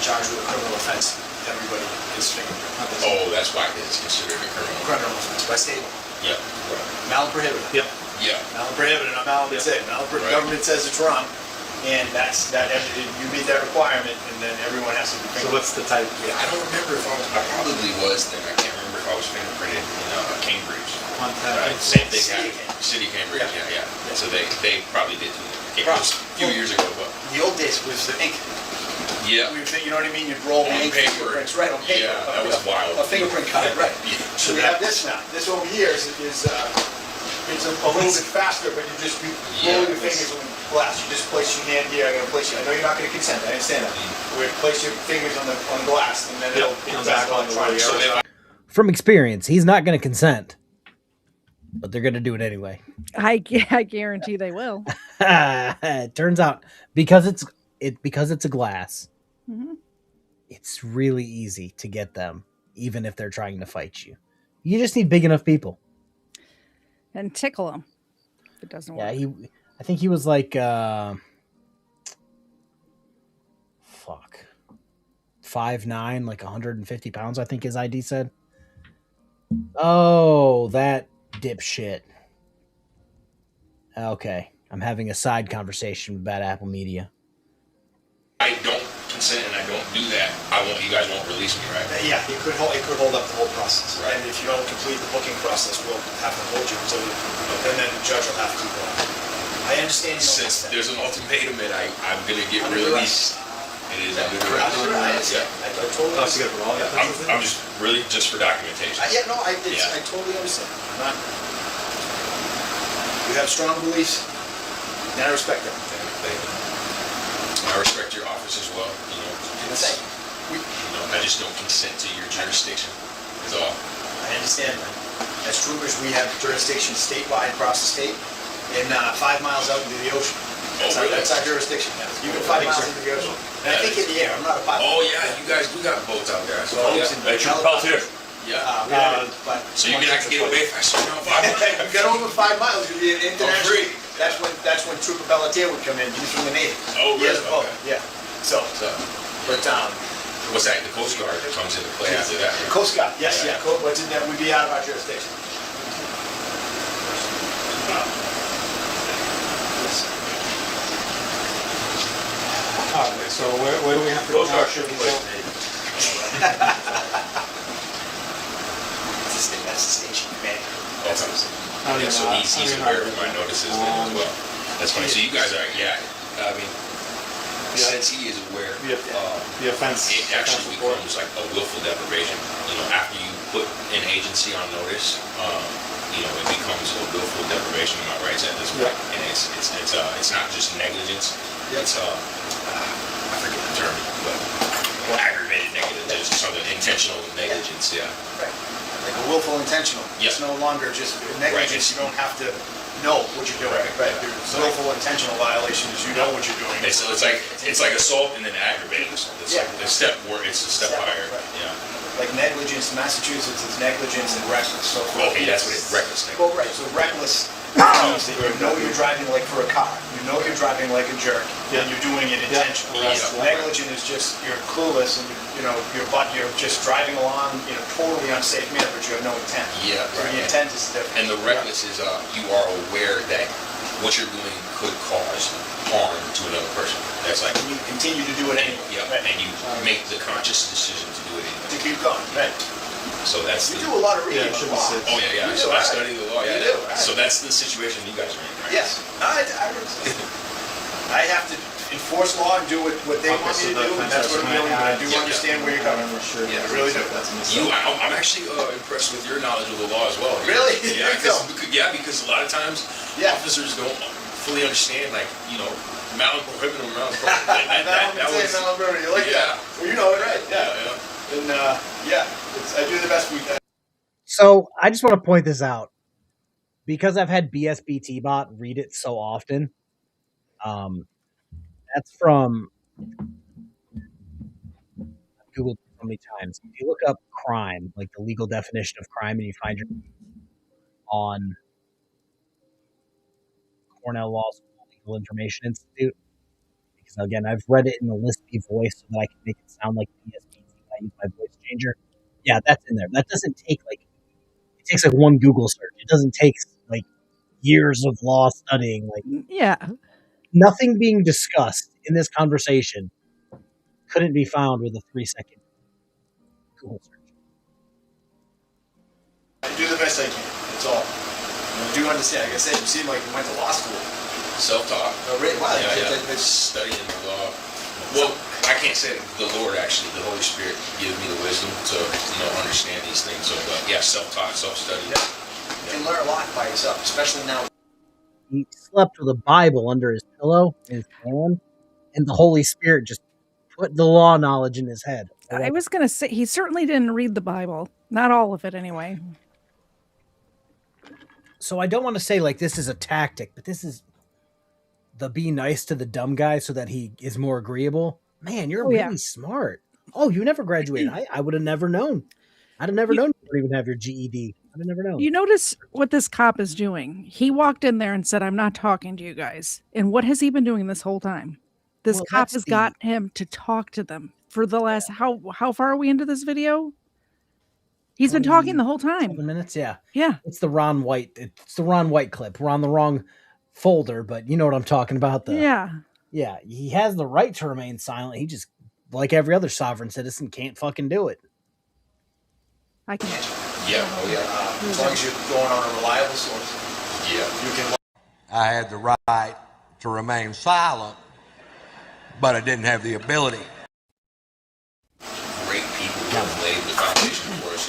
charged with a criminal offense. Everybody is fingerprint. Oh, that's why it's considered a criminal offense by state law. Yeah. Malum prohibited. Yep. Yeah. Malum prohibited. Malum said. Government says it's wrong, and that's that. You meet that requirement, and then everyone has to be fingerprinted. So what's the type? Yeah, I don't remember if I probably was then. I can't remember if I was fingerprinted in Cambridge. Same thing happened. City Cambridge. Yeah. So they probably did too. It was a few years ago, but the old days was the ink. Yeah. You know what I mean? You'd roll on paper. It's right on paper. Yeah, that was wild. A fingerprint card, right. So we have this now. This over here is it's a little bit faster, but you just roll your fingers on the glass. You just place your hand here. I'm going to place you. I know you're not going to consent. I understand that. We place your fingers on the glass, and then it'll come back on the electronic. From experience, he's not going to consent, but they're going to do it anyway. I guarantee they will. It turns out because it's a glass, it's really easy to get them, even if they're trying to fight you. You just need big enough people and tickle them. If it doesn't work. Yeah, I think he was like 5'9", like 150 pounds. I think his ID said. Oh, that dipshit. Okay, I'm having a side conversation with Bad Apple Media. I don't consent and I don't do that. You guys won't release me, right? Yeah, it could hold up the whole process. Right. And if you don't complete the booking process, we'll have to hold you until and then the judge will have to I understand. Since there's an ultimatum and I'm gonna get released. It is under I understand. I totally understand. I'm just really just for documentation. I totally understand. I'm not. You have strong beliefs, and I respect them. I respect your office as well. You know, I just don't consent to your jurisdiction. Is all. I understand. As troopers, we have jurisdiction statewide across the state, and 5 miles out into the ocean. That's our jurisdiction. You can 5 miles into the ocean. And I think in the air. I'm not a pilot. Oh yeah, you guys do got boats out there. So helicopters. Yeah. So you're gonna have to get away faster now. You get over 5 miles, you'll be international. That's when Trooper Pelletier would come in. He's from the Navy. Oh really? Yeah. So, but what's that? The Coast Guard comes into play after that. The Coast Guard. Yes. Yeah. What's in that would be out of our jurisdiction. Alright, so where do we have to go now? Should we go? That's the station commander. Okay. So he's aware of my notices then as well. That's funny. So you guys are, I mean, since he is aware, the offense, it actually becomes like a willful deprivation. You know, after you put an agency on notice, you know, it becomes a willful deprivation of my rights at this point, and it's not just negligence. It's I forget the term, but aggravated negligence, something intentional negligence. Yeah. Right. Like a willful intentional. It's no longer just negligence. You don't have to know what you're doing. Right. Willful intentional violation is you know what you're doing. It's like assault and then aggravated assault. It's like the step where it's a step higher. Yeah. Like negligence, Massachusetts is negligence and reckless. So okay, that's what it's reckless. Well, right. So reckless means that you know you're driving like for a car. You know you're driving like a jerk, and you're doing it intentionally. Negligent is just you're clueless and you're just driving along in a totally unsafe manner, but you have no intent. Yeah, so the intent is different. And the reckless is you are aware that what you're doing could cause harm to another person. That's like you continue to do it anyway. Yeah, and you make the conscious decision to do it anyway. To keep going, right? So that's you do a lot of reading on the law. Oh yeah. So I study the law. Yeah. So that's the situation you guys are in, right? Yes. I have to enforce law and do what they want me to do, and that's what I'm doing. But I do understand where you're coming from. Yeah, I really do. I'm actually impressed with your knowledge of the law as well. Really? Yeah, because a lot of times officers don't fully understand, like, malum prohibitum, malum prohibitum. You like that? Well, you know it, right? Yeah. And I do the best we can. So I just want to point this out because I've had BSBT bot read it so often. That's from Google so many times. If you look up crime, like the legal definition of crime, and you find your on Cornell Law School Legal Information Institute, because again, I've read it in the lispy voice so that I can make it sound like BSBT. I use my voice changer. Yeah, that's in there. That doesn't take it takes like one Google search. It doesn't take like years of law studying. Nothing being discussed in this conversation couldn't be found with a 3-second Google search. I do the best I can. That's all. I do understand. Like I said, you seem like you went to law school. Self-taught. Oh, really? Wow. Yeah. Studying the law. Well, I can't say the Lord actually, the Holy Spirit gives me the wisdom to understand these things. So, self-taught, self-study. Yeah. You can learn a lot by yourself, especially now. He slept with a Bible under his pillow in his hand, and the Holy Spirit just put the law knowledge in his head. I was going to say, he certainly didn't read the Bible. Not all of it, anyway. So I don't want to say like this is a tactic, but this is the be nice to the dumb guy so that he is more agreeable. Man, you're really smart. Oh, you never graduated. I would have never known. I'd have never known you don't even have your GED. I'd have never known. You notice what this cop is doing. He walked in there and said, I'm not talking to you guys. And what has he been doing this whole time? This cop has got him to talk to them for the last, how far are we into this video? He's been talking the whole time. 7 minutes, yeah. Yeah. It's the Ron White clip. We're on the wrong folder, but you know what I'm talking about. Yeah, he has the right to remain silent. He just, like every other sovereign citizen, can't fucking do it. I can. Yeah. As long as you're going on a reliable source. Yeah. You can. I had the right to remain silent, but I didn't have the ability. Great people who have laid the foundation for us,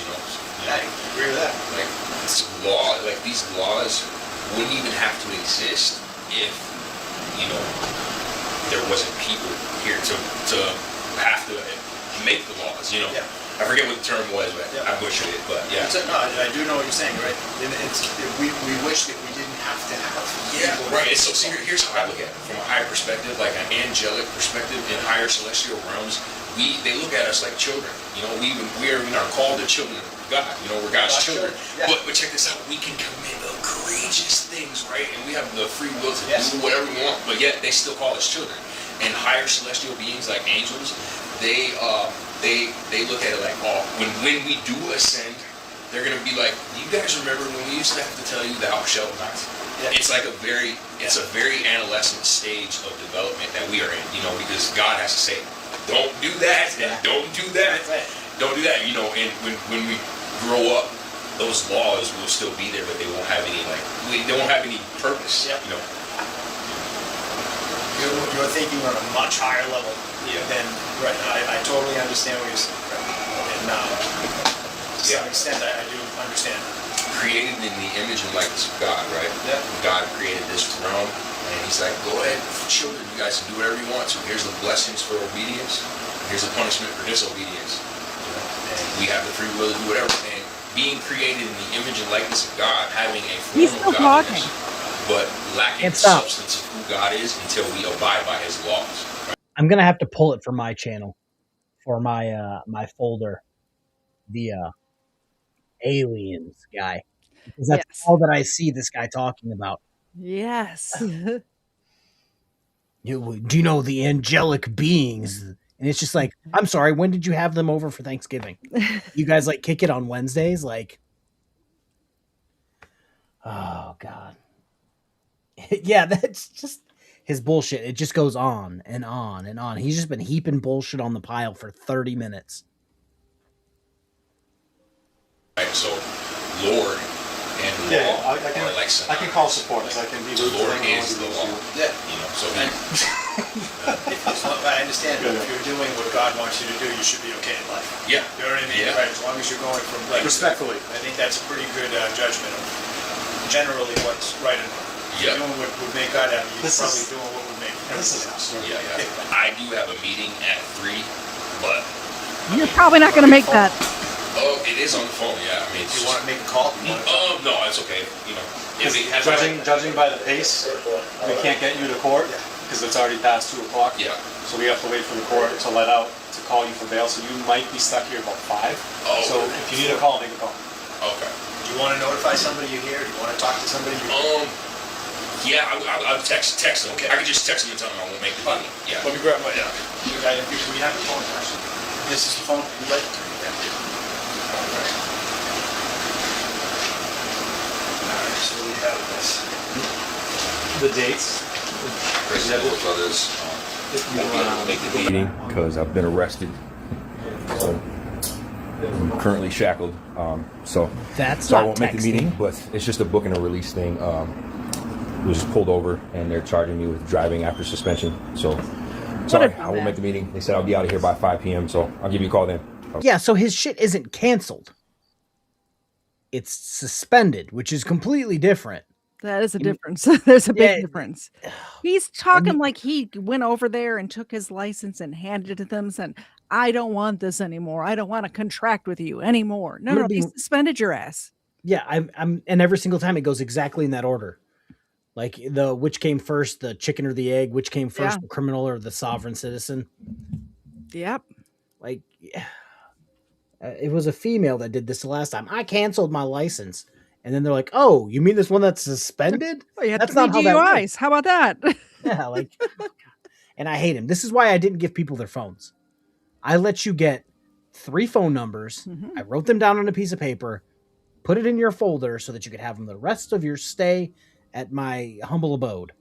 I agree with that. Like, it's law, like these laws wouldn't even have to exist if, there wasn't people here to have to make the laws, Yeah. I forget what the term was, but I butchered it, but yeah. No, I do know what you're saying, right? We wish that we didn't have to have. Yeah, right. So see, here's how I look at it from a higher perspective, like an angelic perspective in higher celestial realms. They look at us like children. We are called the children of God. We're God's children. Yeah. But check this out. We can commit egregious things, right? And we have the free will to do whatever we want. But yet they still call us children. And higher celestial beings like angels, they look at it like, oh, when we do ascend, they're gonna be like, you guys remember when we used to have to tell you thou shalt not? Yeah. It's like a very adolescent stage of development that we are in, because God has to say, don't do that, and don't do that, don't do that, and when we grow up, those laws will still be there, but they won't have any purpose, You're thinking on a much higher level than, right, I totally understand what you're saying. And to some extent, I do understand. Created in the image and likeness of God, right? Yeah. God created this realm, and he's like, go ahead, children, you guys can do whatever you want to. Here's the blessings for obedience. Here's the punishment for disobedience. And we have the free will to do whatever. And being created in the image and likeness of God, having a form of godliness, but lacking the substance of who God is until we abide by his laws. I'm gonna have to pull it from my channel, for my my folder, the aliens guy, because that's all that I see this guy talking about. Yes. Do you know the angelic beings? And it's just like, I'm sorry, when did you have them over for Thanksgiving? You guys like kick it on Wednesdays, like. Oh God. Yeah, that's just his bullshit. It just goes on and on and on. He's just been heaping bullshit on the pile for 30 minutes. Right, so Lord and law are like synonymous. I can call supporters. I can be the Lord is the law. Yeah. So I understand that if you're doing what God wants you to do, you should be okay in life. Yeah. You know what I mean? Yeah. Right. As long as you're going from respectfully. I think that's a pretty good judgment of generally what's right and wrong. Yeah. Doing what would make God happy, you're probably doing what would make everything else. Yeah. I do have a meeting at 3, but you're probably not going to make that. Oh, it is on the phone. Yeah, I mean, do you want to make a call? No, it's okay. If it has judging by the pace, we can't get you to court because it's already past 2 o'clock. Yeah. So we have to wait for the court to let out to call you for bail. So you might be stuck here about 5. Oh. So if you need a call, make a call. Okay. Do you want to notify somebody you're here? Do you want to talk to somebody? Yeah, I'll text them. Okay. I can just text them and tell them I won't make the meeting. Yeah. Let me grab my. We have the phone. This is the phone. You like? Alright, so we have this. The dates. Won't be able to make the meeting because I've been arrested. So I'm currently shackled. So I won't make the meeting, but it's just a book and a release thing. Was just pulled over and they're charging me with driving after suspension. So sorry, I won't make the meeting. They said I'll be out of here by 5 p.m. So I'll give you a call then. Yeah, so his shit isn't canceled. It's suspended, which is completely different. That is a difference. There's a big difference. He's talking like he went over there and took his license and handed it to them, saying, I don't want this anymore. I don't want to contract with you anymore. No, they suspended your ass. Yeah, I'm and every single time it goes exactly in that order. Like which came first, the chicken or the egg, which came first, the criminal or the sovereign citizen. Yep. Like, it was a female that did this the last time. I canceled my license. And then they're like, oh, you mean this one that's suspended? Oh, you have that's to not how that works. How about that? Yeah, like, and I hate him. This is why I didn't give people their phones. I let you get 3 phone numbers. Mm-hmm. I wrote them down on a piece of paper, put it in your folder so that you could have them the rest of your stay at my humble abode.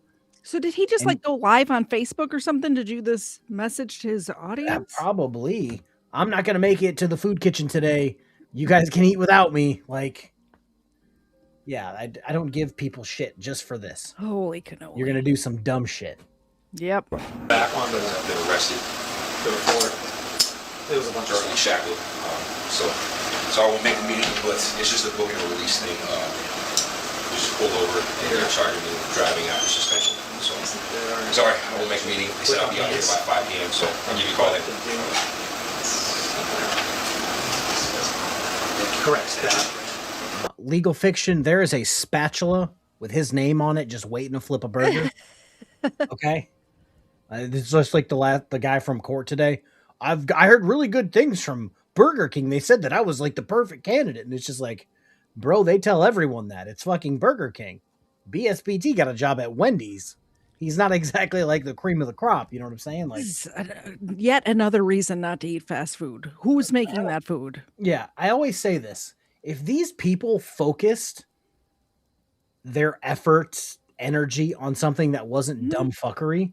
So did he just like go live on Facebook or something to do this message to his audience? Probably. I'm not going to make it to the food kitchen today. You guys can eat without me. Like, Yeah, I don't give people shit just for this. Holy cannoli. You're gonna do some dumb shit. Yep. Back on been arrested. Before it was a bunch of shackled. So I will make a meeting, but it's just a booking and release thing. We just pulled over and they're charging me with driving after suspension. So sorry, I will make a meeting. They said I'll be out here by 5 p.m. So I'll give you a call then. Correct. Legal fiction, there is a spatula with his name on it just waiting to flip a burger. Okay? It's just like the guy from court today. I heard really good things from Burger King. They said that I was like the perfect candidate. And it's just like, bro, they tell everyone that. It's fucking Burger King. BSBT got a job at Wendy's. He's not exactly like the cream of the crop. You know what I'm saying? Like, yet another reason not to eat fast food. Who's making that food? Yeah, I always say this. If these people focused their efforts, energy on something that wasn't dumb fuckery,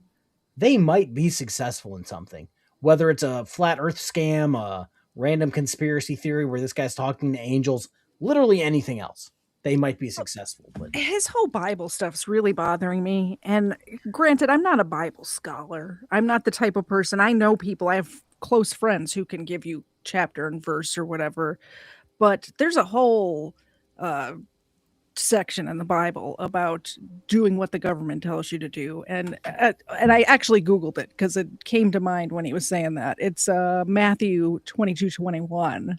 they might be successful in something. Whether it's a flat earth scam, a random conspiracy theory where this guy's talking to angels, literally anything else, they might be successful. But his whole Bible stuff's really bothering me. And granted, I'm not a Bible scholar. I'm not the type of person. I know people. I have close friends who can give you chapter and verse or whatever. But there's a whole section in the Bible about doing what the government tells you to do. And I actually Googled it because it came to mind when he was saying that. It's Matthew 22:21.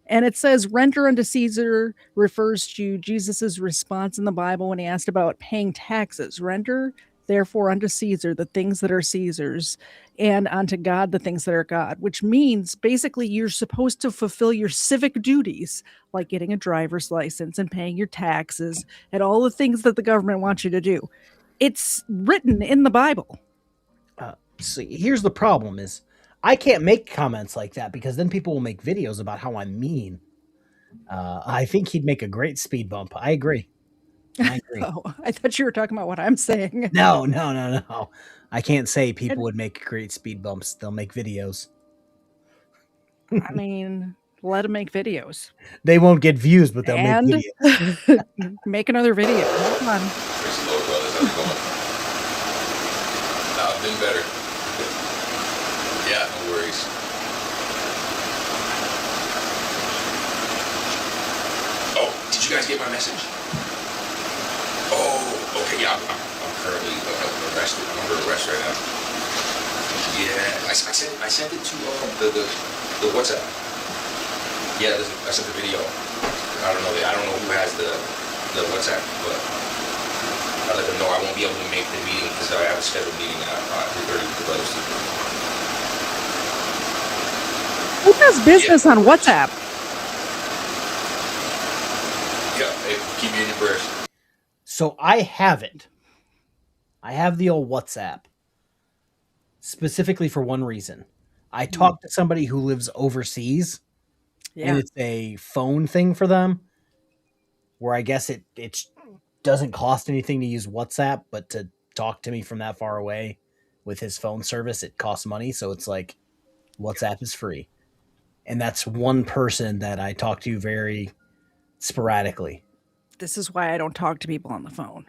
And it says, render unto Caesar refers to Jesus's response in the Bible when he asked about paying taxes. Render, therefore, unto Caesar the things that are Caesar's, and unto God the things that are God, which means basically you're supposed to fulfill your civic duties, like getting a driver's license and paying your taxes and all the things that the government wants you to do. It's written in the Bible. See, here's the problem is, I can't make comments like that because then people will make videos about how I'm mean. I think he'd make a great speed bump. I agree. Oh, I thought you were talking about what I'm saying. No. I can't say people would make great speed bumps. They'll make videos. I mean, let them make videos. They won't get views, but they'll make videos. Make another video. Hold on. Praise the Lord, brothers. How's it going? No, I've been better. Yeah, no worries. Oh, did you guys get my message? Oh, okay, yeah, I'm currently arrested. I'm under arrest right now. Yeah, I sent it to the WhatsApp. Yeah, I sent the video. I don't know who has the WhatsApp, but I let them know I won't be able to make the meeting because I have a scheduled meeting at 3:30 with the brothers. Who does business on WhatsApp? Yeah, hey, keep me in your prayers. So I have it. I have the old WhatsApp. Specifically for one reason. I talked to somebody who lives overseas. Yeah. And it's a phone thing for them. Where I guess it doesn't cost anything to use WhatsApp, but to talk to me from that far away with his phone service, it costs money. So it's like WhatsApp is free. And that's one person that I talk to very sporadically. This is why I don't talk to people on the phone.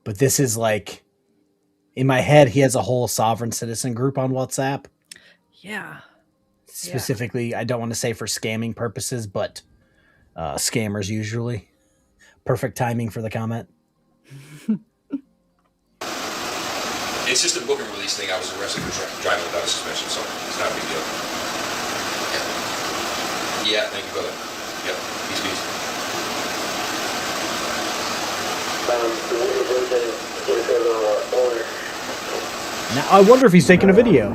But this is like, in my head, he has a whole sovereign citizen group on WhatsApp. Yeah. Specifically, I don't want to say for scamming purposes, but scammers usually. Perfect timing for the comment. It's just a book and release thing. I was arrested for driving without a suspension, so it's not a big deal. Yeah, thank you, brother. Yep, peace. Now, I wonder if he's taking a video.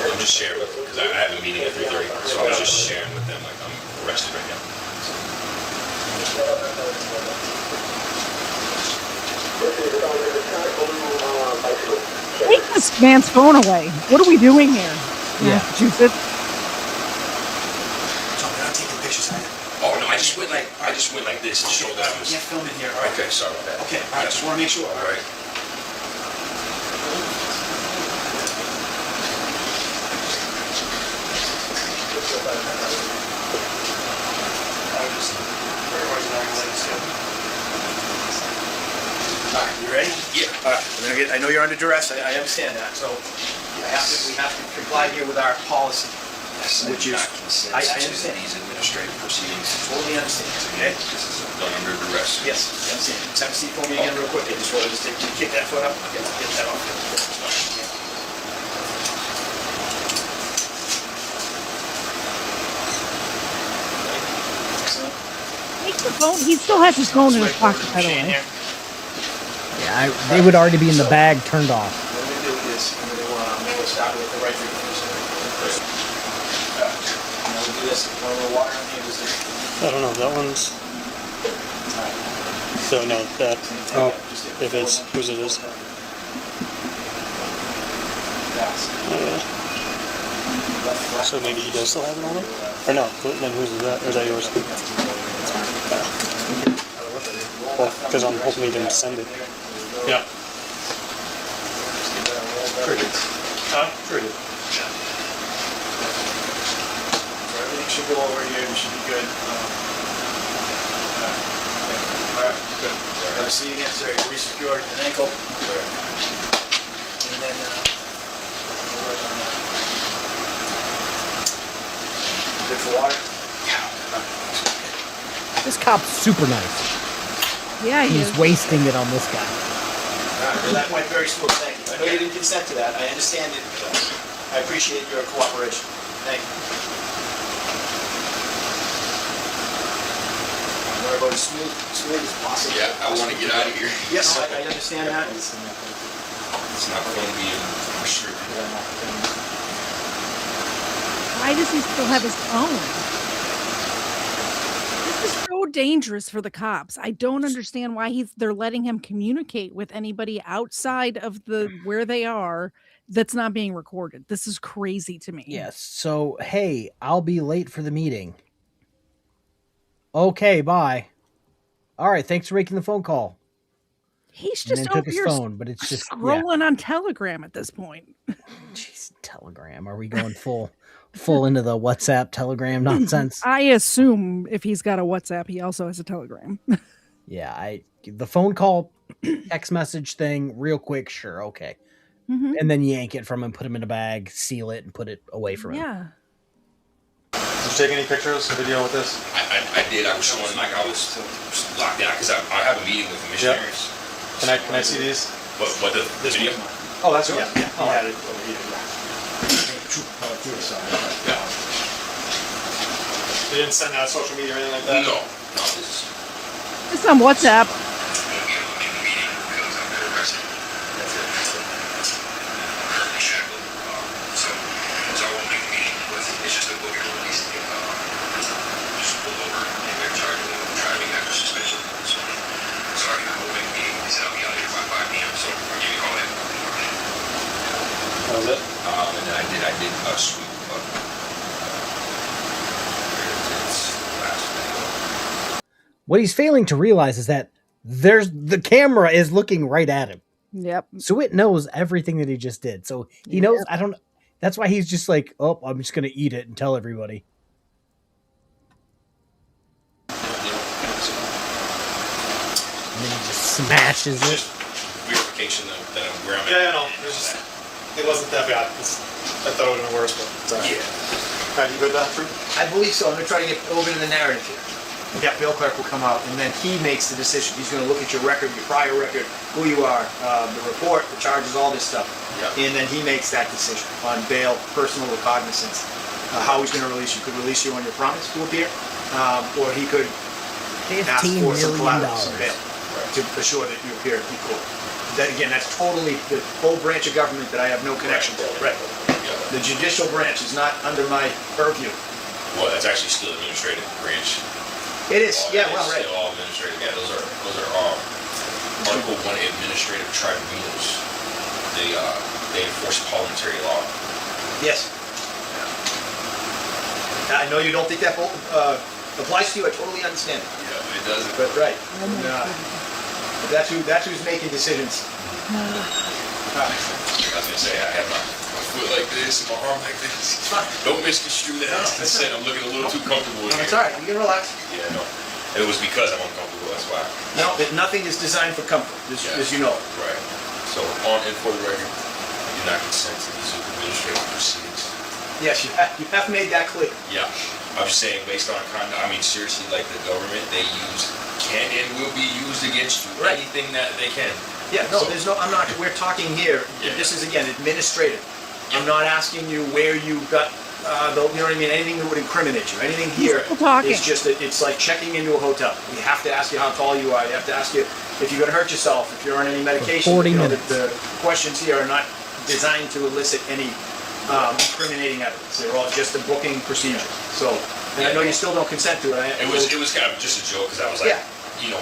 I'm just sharing with them because I have a meeting at 3:30, so I was just sharing with them like I'm arrested right now. Take this man's phone away. What are we doing here? Yeah. Massachusetts. this and show that. You can't film in here. All right. Okay, sorry about that. Okay, all right. Just want to make sure. All right. All right, you ready? Yeah. All right, we're gonna get, I know you're under duress, I understand that, so we have to comply here with our policy, which is, I understand. These administrative proceedings. Totally understand, okay? This is done under duress. Yes, I understand. Just have a seat for me again real quick, I just wanted to kick that foot up, get that off. Take the phone. He still has his phone in his pocket, by the way. Yeah, they would already be in the bag, turned off. What we're gonna do is, we'll start with the right thing first. Now we do this, pour a little water on here, just I don't know, that one's... So no, that, oh, if it's, whose it is. So maybe he does still have it on him? Or no, then whose is that? Or is that yours? Well, because I'm hoping he didn't send it. Yeah. Triggered. Huh? Triggered. So everything should go over here, we should be good. Alright, good. Have a seat again, sir, you re-secured an ankle. And then, we'll work on that. Good for water? Yeah. This cop's super nice. Yeah, He's wasting it on this guy. Well, that went very smooth, thank you. I know you didn't consent to that, I understand it. I appreciate your cooperation. Thank you. Worry about as smooth as possible. Yeah, I want to get out of here. Yes, I understand that. It's not going to be restricted. Why does he still have his phone? This is so dangerous for the cops. I don't understand why they're letting him communicate with anybody outside of the where they are that's not being recorded. This is crazy to me. Yes. So, hey, I'll be late for the meeting. Okay, bye. All right, thanks for making the phone call. He's And just then took over his here phone, but it's just scrolling on Telegram at this point. Jeez, Telegram. Are we going full into the WhatsApp Telegram nonsense? I assume if he's got a WhatsApp, he also has a Telegram. Yeah, the phone call, text message thing, real quick, sure, okay. Mhm. And then yank it from him, put him in a bag, seal it, and put it away from him. Yeah. Did you take any pictures, video with this? I did. I was showing like I was locked down because I have a meeting with the missionaries. Can I see these? What the video? Oh, that's yours? Yeah, he had it over here. Yeah. They didn't send out social media or anything like that? No. It's on WhatsApp. That was it? And then I did a sweep. What he's failing to realize is that the camera is looking right at him. Yep. So it knows everything that he just did. So he knows, that's why he's just like, oh, I'm just going to eat it and tell everybody. And then he just smashes it. Verification that I'm where I'm at. Yeah, no, it wasn't that bad. I thought it would have been worse, but it's all right. Yeah. Are you good with that, Drew? I believe so. I'm going to try to get over to the narrative here. Yeah, Bill Clerk will come out, and then he makes the decision. He's going to look at your record, your prior record, who you are, the report, the charges, all this stuff. And then he makes that decision on bail, personal recognizance, how he's going to release you. He could release you on your promise to appear, or he could ask for some collateral, some bail, to assure that you appear in court. That, again, that's totally the whole branch of government that I have no connection to. Right. The judicial branch is not under my purview. Well, that's actually still administrative branch. It is, yeah, well, right. Still all administrative. Yeah, those are all Article 1 administrative tribunals. They enforce parliamentary law. Yes. I know you don't think that applies to you. I totally understand it. Yeah, does it. But right. That's who's making decisions. I was gonna say I have my foot like this and my arm like this. It's fine. Don't misconstrue that as consent. I'm looking a little too comfortable in here. It's all right. You can relax. Yeah, no. It was because I'm uncomfortable. That's why. No, nothing is designed for comfort, as you know. Right. So on and for the record, I do not consent to these administrative proceedings. Yes, you have made that clear. Yeah. I'm just saying, based on conduct, I mean, seriously, like the government, they can and will be used against you. Right. Anything that they can. Yeah, no, there's no, I'm not, we're talking here, this is again administrative. I'm not asking you where you got, you know what I mean, anything that would incriminate you. Anything here is just, it's like checking into a hotel. We have to ask you how tall you are, you have to ask you if you're going to hurt yourself, if you're on any medication. 40 you know, minutes. The questions here are not designed to elicit any incriminating evidence. They're all just a booking procedure. So, and I know you still don't consent to it. It was kind of just a joke, because I was like, you know,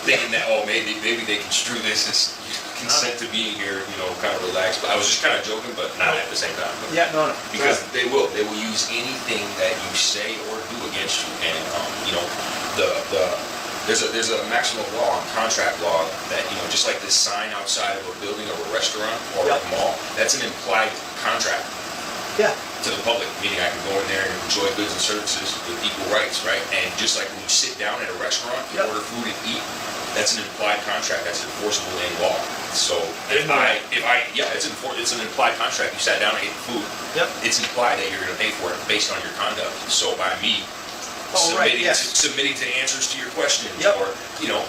thinking that, oh, maybe they construe this as consent to being here, you know, kind of relaxed. But I was just kind of joking, but not at the same time. But no. Because they will use anything that you say or do against you. And, you know, there's a maximum law, contract law, that, you know, just like this sign outside of a building or a restaurant or a mall, that's an implied contract. Yeah. To the public, meaning I can go in there and enjoy goods and services with equal rights, right? And just like when you sit down at a restaurant and order food and eat, that's an implied contract. That's enforceable in law. So it's an implied contract. You sat down and ate the food. Yep. It's implied that you're going to pay for it based on your conduct. So by me submitting to answers to your questions, or you know,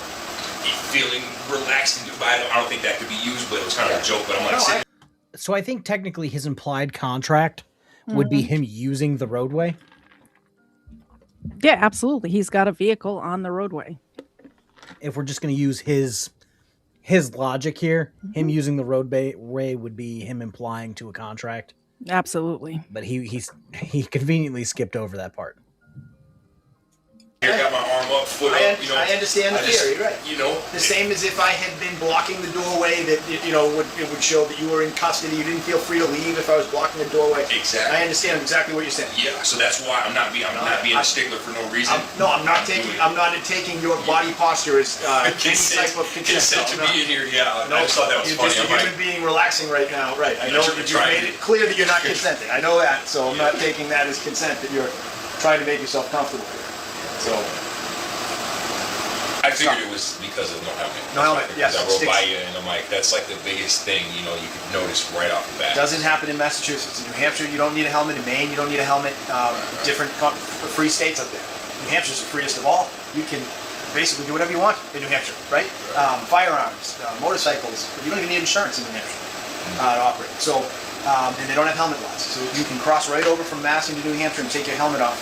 feeling relaxed and I don't think that could be used, but it was kind of a joke. But I'm like. So I think technically his implied contract would be him using the roadway. Yeah, absolutely. He's got a vehicle on the roadway. If we're just going to use his logic here, him using the roadway would be him implying to a contract. Absolutely. But he conveniently skipped over that part. Here, got my arm up, foot up, you know. I understand the theory, right? You know, the same as if I had been blocking the doorway, that you know it would show that you were in custody. You didn't feel free to leave if I was blocking the doorway. Exactly. I understand exactly what you're saying. Yeah, so that's why I'm not being a stickler for no reason. I'm not taking your body posture as any type of consent to be in here. Yeah, I just thought that was funny. You're just a human being relaxing right now, right? I know that you've made it clear that you're not consenting. I know that, so I'm not taking that as consent. That you're trying to make yourself comfortable here. So. I figured it was because of no helmet. No helmet, yes. I rode by you and I'm like, that's like the biggest thing, you know, you could notice right off the bat. Doesn't happen in Massachusetts. In New Hampshire, you don't need a helmet. In Maine, you don't need a helmet. Different free states up there. New Hampshire's the freest of all. You can basically do whatever you want in New Hampshire, right? Firearms, motorcycles. You don't even need insurance in New Hampshire to operate. So, and they don't have helmet laws. So you can cross right over from Mass into New Hampshire and take your helmet off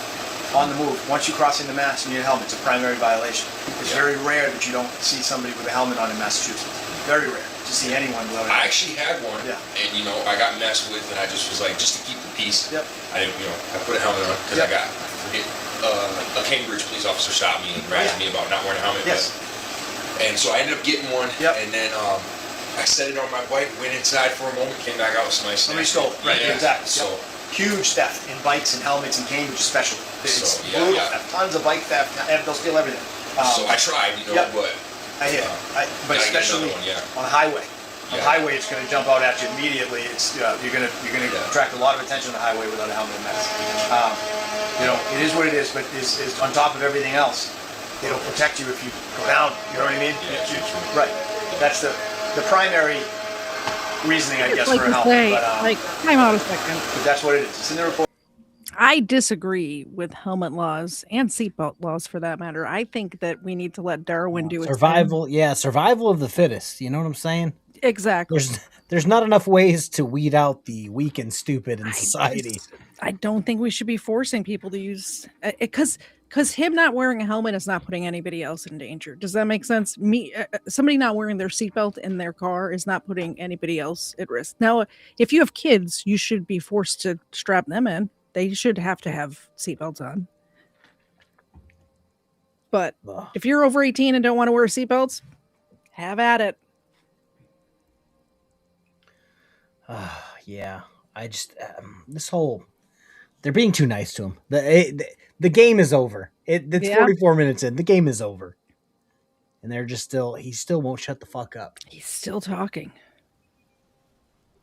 on the move. Once you cross into Mass, you need a helmet. It's a primary violation. It's very rare that you don't see somebody with a helmet on in Massachusetts. Very rare to see anyone without. I actually had one, and you know, I got messed with, and I just was like, just to keep the peace. I didn't, you know, I put a helmet on because I forget, a Cambridge police officer stopped me and razzed me about not wearing a helmet. And so I ended up getting one, and then I set it on my bike, went inside for a moment, came back out with somebody stole it. Right, exactly. So. Huge theft in bikes and helmets in Cambridge, especially. It's brutal. Tons of bike theft. They'll steal everything. So I tried, you know, but I hear. But especially on a highway. On a highway, it's going to jump out at you immediately. It's you're going to attract a lot of attention on the highway without a helmet and mask. You know, it is what it is, but is on top of everything else. It'll protect you if you go down. You know what I mean? Right. That's the primary reasoning, I guess, for a helmet. But, time out a second. But that's what it is. It's in the report. I disagree with helmet laws and seatbelt laws for that matter. I think that we need to let Darwin do its survival. Survival of the fittest. You know what I'm saying? Exactly. There's not enough ways to weed out the weak and stupid in society. I don't think we should be forcing people to use because him not wearing a helmet is not putting anybody else in danger. Does that make sense? Somebody not wearing their seatbelt in their car is not putting anybody else at risk. Now, if you have kids, you should be forced to strap them in. They should have to have seatbelts on. But if you're over 18 and don't want to wear seatbelts, have at it. Yeah, I just this whole they're being too nice to him. The game is over. It's 44 minutes in. The game is over. and they're just still. He still won't shut the fuck up. He's still talking.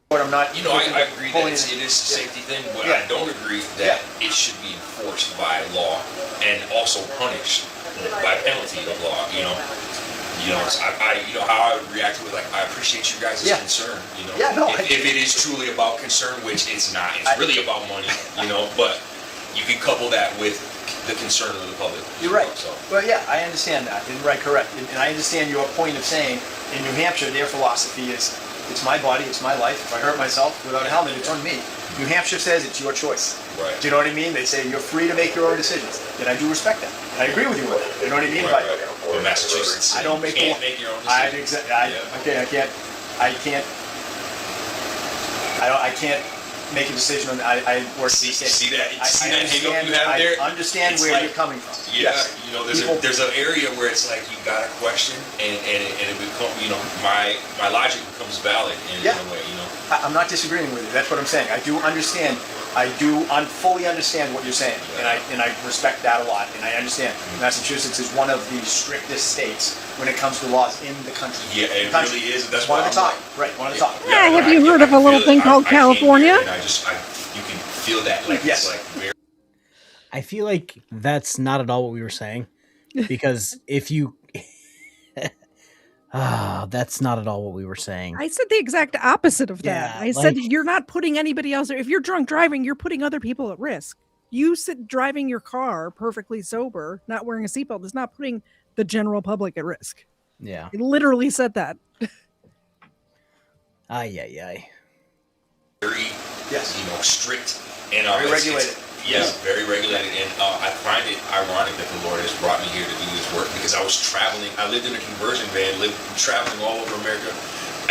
But I'm not. I agree that it is a safety thing, but I don't agree that it should be enforced by law and also punished by penalty of law. How I would react to it. Like, I appreciate you guys' concern. If it is truly about concern, which it's not, it's really about money. But you can couple that with the concern of the public. You're right. Well, yeah, I understand that. And correct. And I understand your point of saying in New Hampshire, their philosophy is, it's my body, it's my life. If I hurt myself without a helmet, it's on me. New Hampshire says it's your choice. Right. Do you know what I mean? They say you're free to make your own decisions. And I do respect that. And I agree with you with it. You know what I mean? Right. But Massachusetts, I don't make you can't make your own decisions. I can't make a decision on. I work. See that hiccup you have there? I understand where you're coming from. Yeah, there's an area where it's like you got a question, and it becomes, my logic becomes valid in a way, I'm not disagreeing with you. That's what I'm saying. I do understand. I fully understand what you're saying, and I respect that a lot, and I understand. Massachusetts is one of the strictest states when it comes to laws in the country. Yeah, it really is. That's one of the top. Right, one of the top. Yeah, have you heard of a little thing called California? And you can feel that. Like, yes. It's like very. I feel like that's not at all what we were saying, because if you. That's not at all what we were saying. I said the exact opposite of that. Yeah, I said you're not putting anybody else. If you're drunk driving, you're putting other people at risk. You sit driving your car perfectly sober, not wearing a seatbelt, is not putting the general public at risk. Yeah. It literally said that. Ay. Very, strict and very regulated. Yes, very regulated, and I find it ironic that the Lord has brought me here to do this work, because I was traveling. I lived in a conversion van, traveling all over America.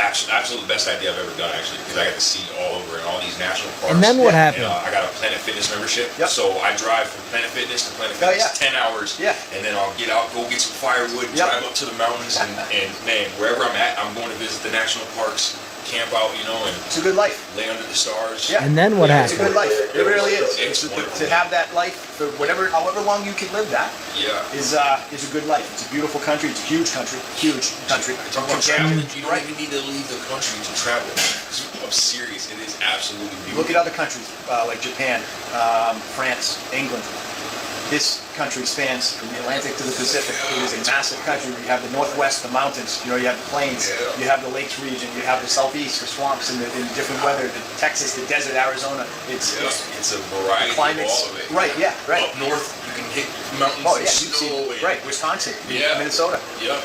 Absolute best idea I've ever done, actually, because I got to see all over in all these national parks. And then what happened? And, I got a Planet Fitness membership, so I drive from Planet Fitness to Planet Fitness 10 hours, and then I'll get out, go get some firewood, drive up to the mountains, and man, wherever I'm at, I'm going to visit the national parks, camp out, and it's a good life. Lay under the stars. Yeah. And then what happened? It's a good life. It really is. It's to have that life for however long you can live that. Is a good life. It's a beautiful country. It's a huge country. Huge country. Talk about traveling. You don't even need to leave the country to travel. I'm serious. It is absolutely beautiful. Look at other countries like Japan, France, England. This country spans from the Atlantic to the Pacific. It is a massive country. You have the Northwest, the mountains. You have the plains. You have the lakes region. You have the Southeast, the swamps, and in different weather. Texas, the desert, Arizona. It's a variety climates. of all of it. Right. Yeah. Right. Up north, you can hit mountains and snow. Right. Wisconsin. Minnesota. Yeah.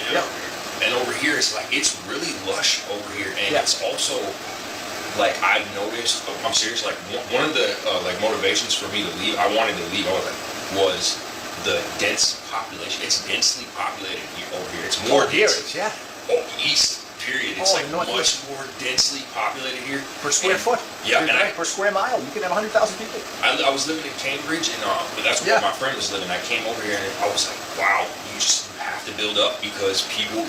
And over here, it's really lush over here, and it's also. Like, I've noticed, I'm serious, like, one of the, motivations for me to leave, I wanted to leave, was the dense population. It's densely populated over here. It's more dense. East, period. It's much more densely populated here. Per square foot. Yeah. And per square mile, you can have 100,000 people. I was living in Cambridge, and that's where my friend was living. I came over here, and I was like, wow, you just have to build up, because people,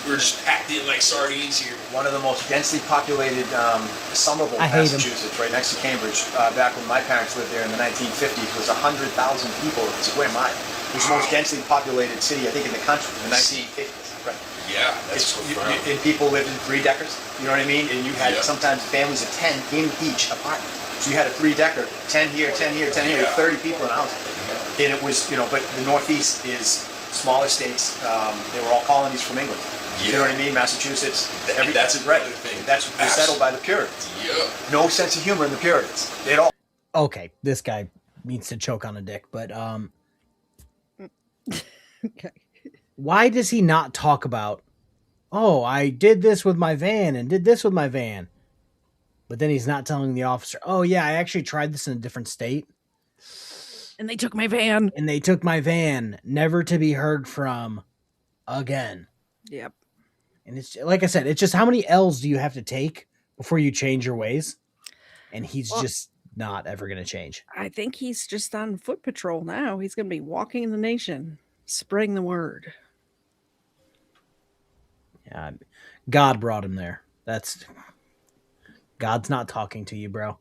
we're just packed in like sardines here. One of the most densely populated Somerville, Massachusetts, right next to Cambridge, back when my parents lived there in the 1950s, was 100,000 people a square mile. It was the most densely populated city, I think, in the country in the 1950s. Right. Yeah, that's profound. And people lived in 3-deckers, you know what I mean? And you had sometimes families of 10 in each apartment. So you had a 3-decker, 10 here, 10 here, 10 here, 30 people in a house. And it was, but the Northeast is smaller states. They were all colonies from England. You know what I mean? Massachusetts. That's another thing. That's settled by the Puritans. Yeah. No sense of humor in the Puritans. They don't. Okay, this guy needs to choke on a dick, but okay. Why does he not talk about, oh, I did this with my van and did this with my van? But then he's not telling the officer, oh yeah, I actually tried this in a different state. And they took my van. And they took my van, never to be heard from again. Yep. And it's like I said, it's just how many L's do you have to take before you change your ways? And he's just not ever going to change. I think he's just on foot patrol now. He's going to be walking the nation, spreading the word. Yeah, God brought him there. God's not talking to you, bro.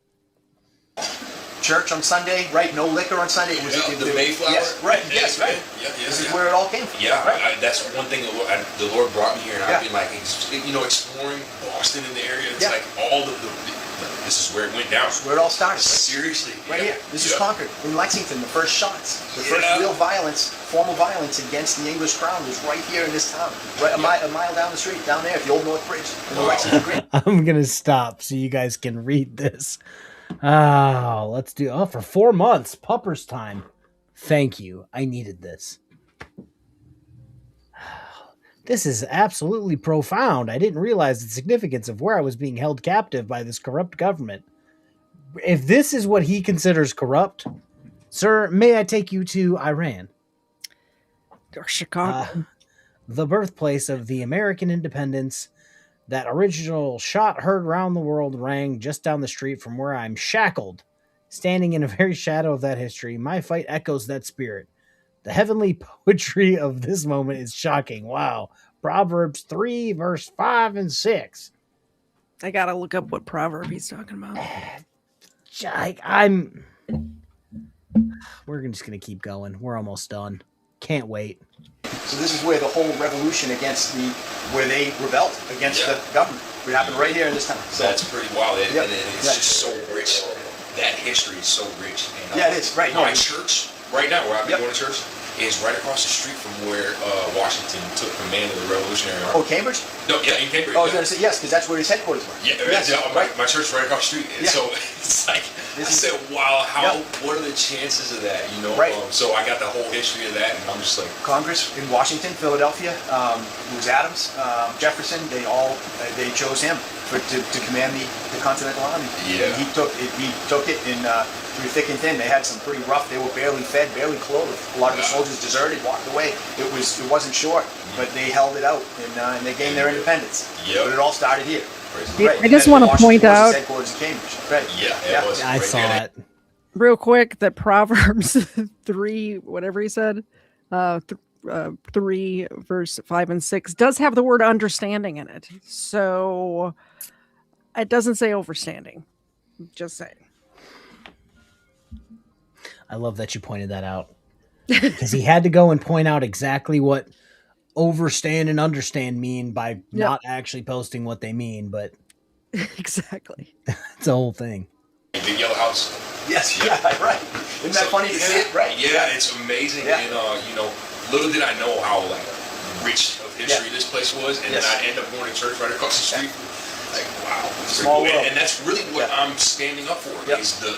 church on Sunday, right? No liquor on Sunday. It was the Mayflower. Yes, right. Yes, right. This is where it all came from. Yeah, right? that's one thing the Lord brought me here, and I've been like, exploring Boston in the area. It's like all this is where it went down. This is where it all started. Right? Seriously. Right here. This is Concord. In Lexington, the first shots. The first real violence, formal violence against the English crown was right here in this town. Right a mile down the street, down there at the Old North Bridge in the Lexington Green. I'm going to stop so you guys can read this. Oh, let's do for 4 months. Pupper's time. Thank you. I needed this. This is absolutely profound. I didn't realize the significance of where I was being held captive by this corrupt government. If this is what he considers corrupt, sir, may I take you to Iran? Or Chicago. The birthplace of the American independence. That original shot heard around the world rang just down the street from where I'm shackled. Standing in a very shadow of that history, my fight echoes that spirit. The heavenly poetry of this moment is shocking. Wow. Proverbs 3, verse 5 and 6. I gotta look up what proverb he's talking about. We're just gonna keep going. We're almost done. Can't wait. So this is where the whole revolution where they rebelled against the government. It happened right here in this town. So that's pretty wild, and it's just so rich. That history is so rich. And it is, right. My church, right now, where I've been going to church, is right across the street from where Washington took command of the Revolutionary Army. Oh, Cambridge? No, in Cambridge. I was going to say yes, because that's where his headquarters were. Yeah, my church is right across the street. And so it's like, I said, wow, what are the chances of that, Right. So I got the whole history of that, and I'm just like... Congress in Washington, Philadelphia, it was Adams, Jefferson, they chose him to command the Continental Army. Yeah. And he took it in... through thick and thin. They had some pretty rough. They were barely fed, barely clothed. A lot of the soldiers deserted, walked away. It wasn't short, but they held it out and they gained their independence. Yeah. But it all started here. I just want to point out. Headquarters in Cambridge. Right. Yeah. I saw it. Real quick, that Proverbs 3, whatever he said, 3 verse 5 and 6 does have the word understanding in it. So it doesn't say overstanding. Just saying. I love that you pointed that out. Because he had to go and point out exactly what overstand and understand mean by not actually posting what they mean, but exactly. It's a whole thing. Big Yellow House. Yes, right. Isn't that funny to see it? Right. Yeah, it's amazing. Yeah. And little did I know how rich of history this place was, and then I end up going to church right across the street. Like, wow, Small world. And that's really what I'm standing up for is the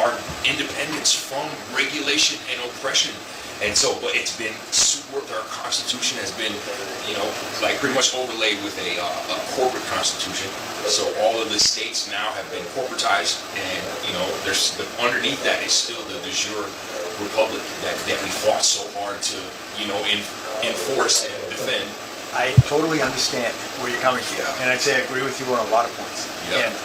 our independence from regulation and oppression. And so, but it's been our Constitution has been, pretty much overlaid with a corporate Constitution. So all of the states now have been corporatized, and there's underneath that is still the de jure republic that we fought so hard to enforce and defend. I totally understand where you're coming from, and I'd say I agree with you on a lot of points. Yeah. And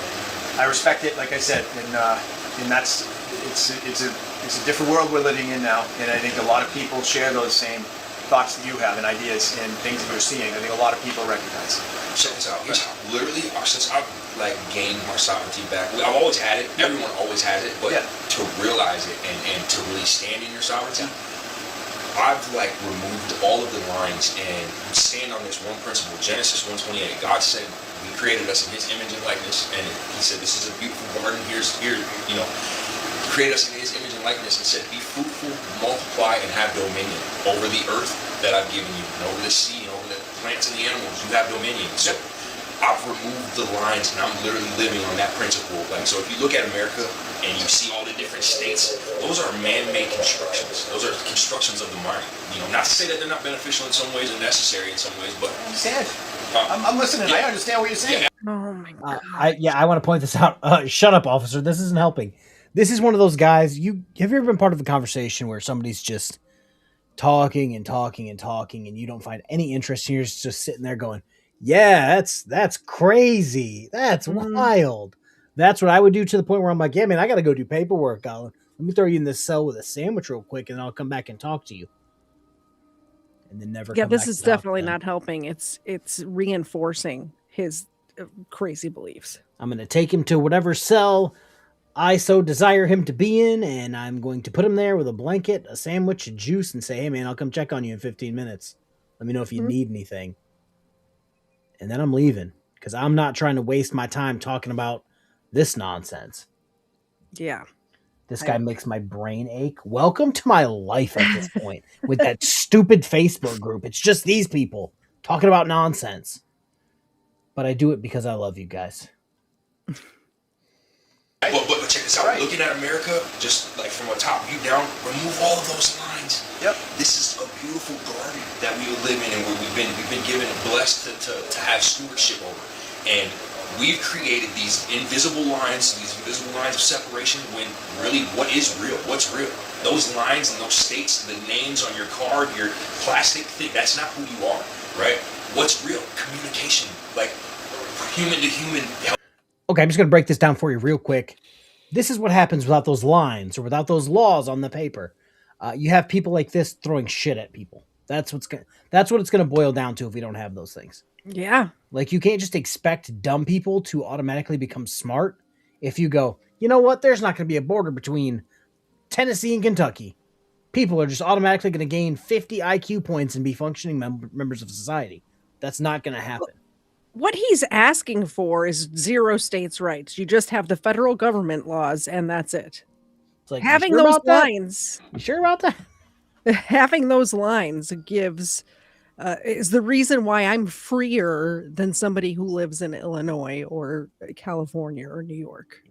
I respect it, like I said, and that's it's a different world we're living in now, and I think a lot of people share those same thoughts that you have and ideas and things that you're seeing. I think a lot of people recognize. Check this out. Literally, since I've gained my sovereignty back, I've always had it. Everyone always has it, but to realize it and to really stand in your sovereignty. I've removed all of the lines and stand on this one principle. Genesis 1:28. God said He created us in His image and likeness, and He said, "This is a beautiful garden. He created us in His image and likeness, and said, be fruitful, multiply, and have dominion over the earth that I've given you, and over the sea, and over the plants and the animals. You have dominion." So I've removed the lines, and I'm literally living on that principle. So if you look at America and you see all the different states, those are man-made constructions. Those are constructions of the mind. Not to say that they're not beneficial in some ways and necessary in some ways, but I understand. I'm listening. I understand what you're saying. Oh my god. I want to point this out. Shut up, officer. This isn't helping. This is one of those guys. Have you ever been part of a conversation where somebody's just talking and talking and talking, and you don't find any interest, and you're just sitting there going, "Yeah, that's crazy. That's wild." That's what I would do, to the point where I'm like, "Yeah, man, I got to go do paperwork, Colin. Let me throw you in this cell with a sandwich real quick, and then I'll come back and talk to you." And then never. Yeah, come this back is to talk definitely to them. not helping. It's reinforcing his crazy beliefs. I'm going to take him to whatever cell I so desire him to be in, and I'm going to put him there with a blanket, a sandwich, a juice, and say, hey, man, I'll come check on you in 15 minutes. Let me know if you need anything. And then I'm leaving, because I'm not trying to waste my time talking about this nonsense. Yeah. This guy makes my brain ache. Welcome to my life at this point with that stupid Facebook group. It's just these people talking about nonsense. But I do it because I love you guys. But check this out. Looking at America, just like from a top view down, remove all of those lines. Yep. This is a beautiful garden that we live in, and where we've been given and blessed to have stewardship over. And we've created these invisible lines of separation, when really what is real? What's real? Those lines and those states, the names on your card, your plastic thing, that's not who you are, right? What's real? Communication, like human to human. Okay, I'm just going to break this down for you real quick. This is what happens without those lines or without those laws on the paper. You have people like this throwing shit at people. That's what it's going to boil down to if we don't have those things. Yeah. Like, you can't just expect dumb people to automatically become smart if you go, you know what, there's not going to be a border between Tennessee and Kentucky. People are just automatically going to gain 50 IQ points and be functioning members of society. That's not going to happen. What he's asking for is 0 states' rights. You just have the federal government laws, and that's it. It's like, having you sure those about that? lines. You sure about that? Having those lines gives is the reason why I'm freer than somebody who lives in Illinois or California or New York.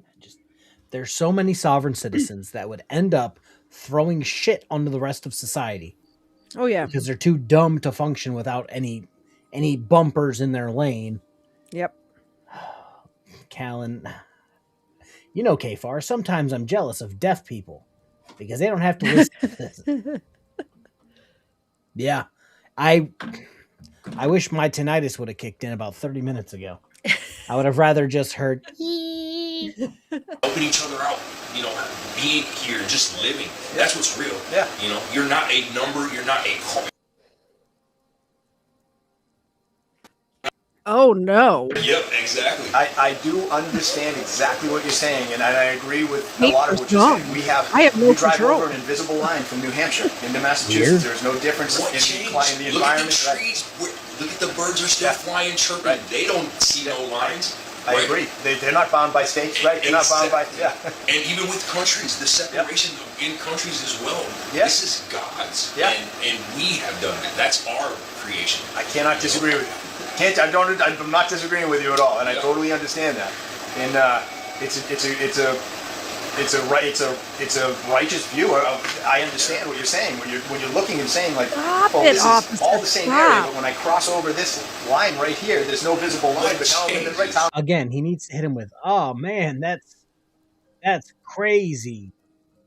There's so many sovereign citizens that would end up throwing shit onto the rest of society. Oh yeah, because they're too dumb to function without any bumpers in their lane. Yep. Callan, you know, KFARR, sometimes I'm jealous of deaf people because they don't have to listen to this. Yeah. I wish my tinnitus would have kicked in about 30 minutes ago. I would have rather just heard helping each other out, you know, being here, just living. That's what's real. Yeah. You know, you're not a number, you're not a car. Oh no. Yep, exactly. I do understand exactly what you're saying, and I agree with a Papers lot of what you're dumb. saying. I have no we drive control. over an invisible line from New Hampshire into Massachusetts. Weird. There's no difference What in changed? the Look at the environment. trees. Look at the birds are still flying, chirping. Right. They don't see no lines. I agree. They're not bound by states, right? They're not bound by, yeah. And even with countries, the separation in countries as well. Yeah. This is God's. Yeah. And we have done that. That's our creation. I cannot disagree with you. I'm not disagreeing with you at all, and I totally understand that. And it's a righteous view. I understand what you're saying when you're looking and saying like, oh, this is all the same area, but when I cross over this line right here, there's no visible line. But now I'm in the right town. again. He needs to hit him with, oh man, that's crazy.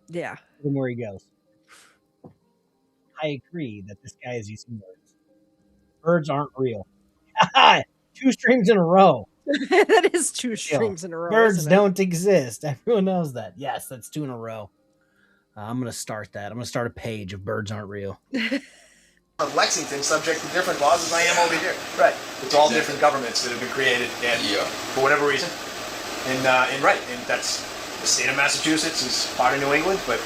Yeah. And where he goes. I agree that this guy is using words. Birds aren't real. 2 streams in a row. That is 2 streams in a row. Birds isn't it? don't exist. Everyone knows that. Yes, that's 2 in a row. I'm going to start that. I'm going to start a page of birds aren't real. Of Lexington, subject to different laws as I am over here. Right. It's all different governments that have been created, and for whatever reason. And that's the state of Massachusetts is part of New England, but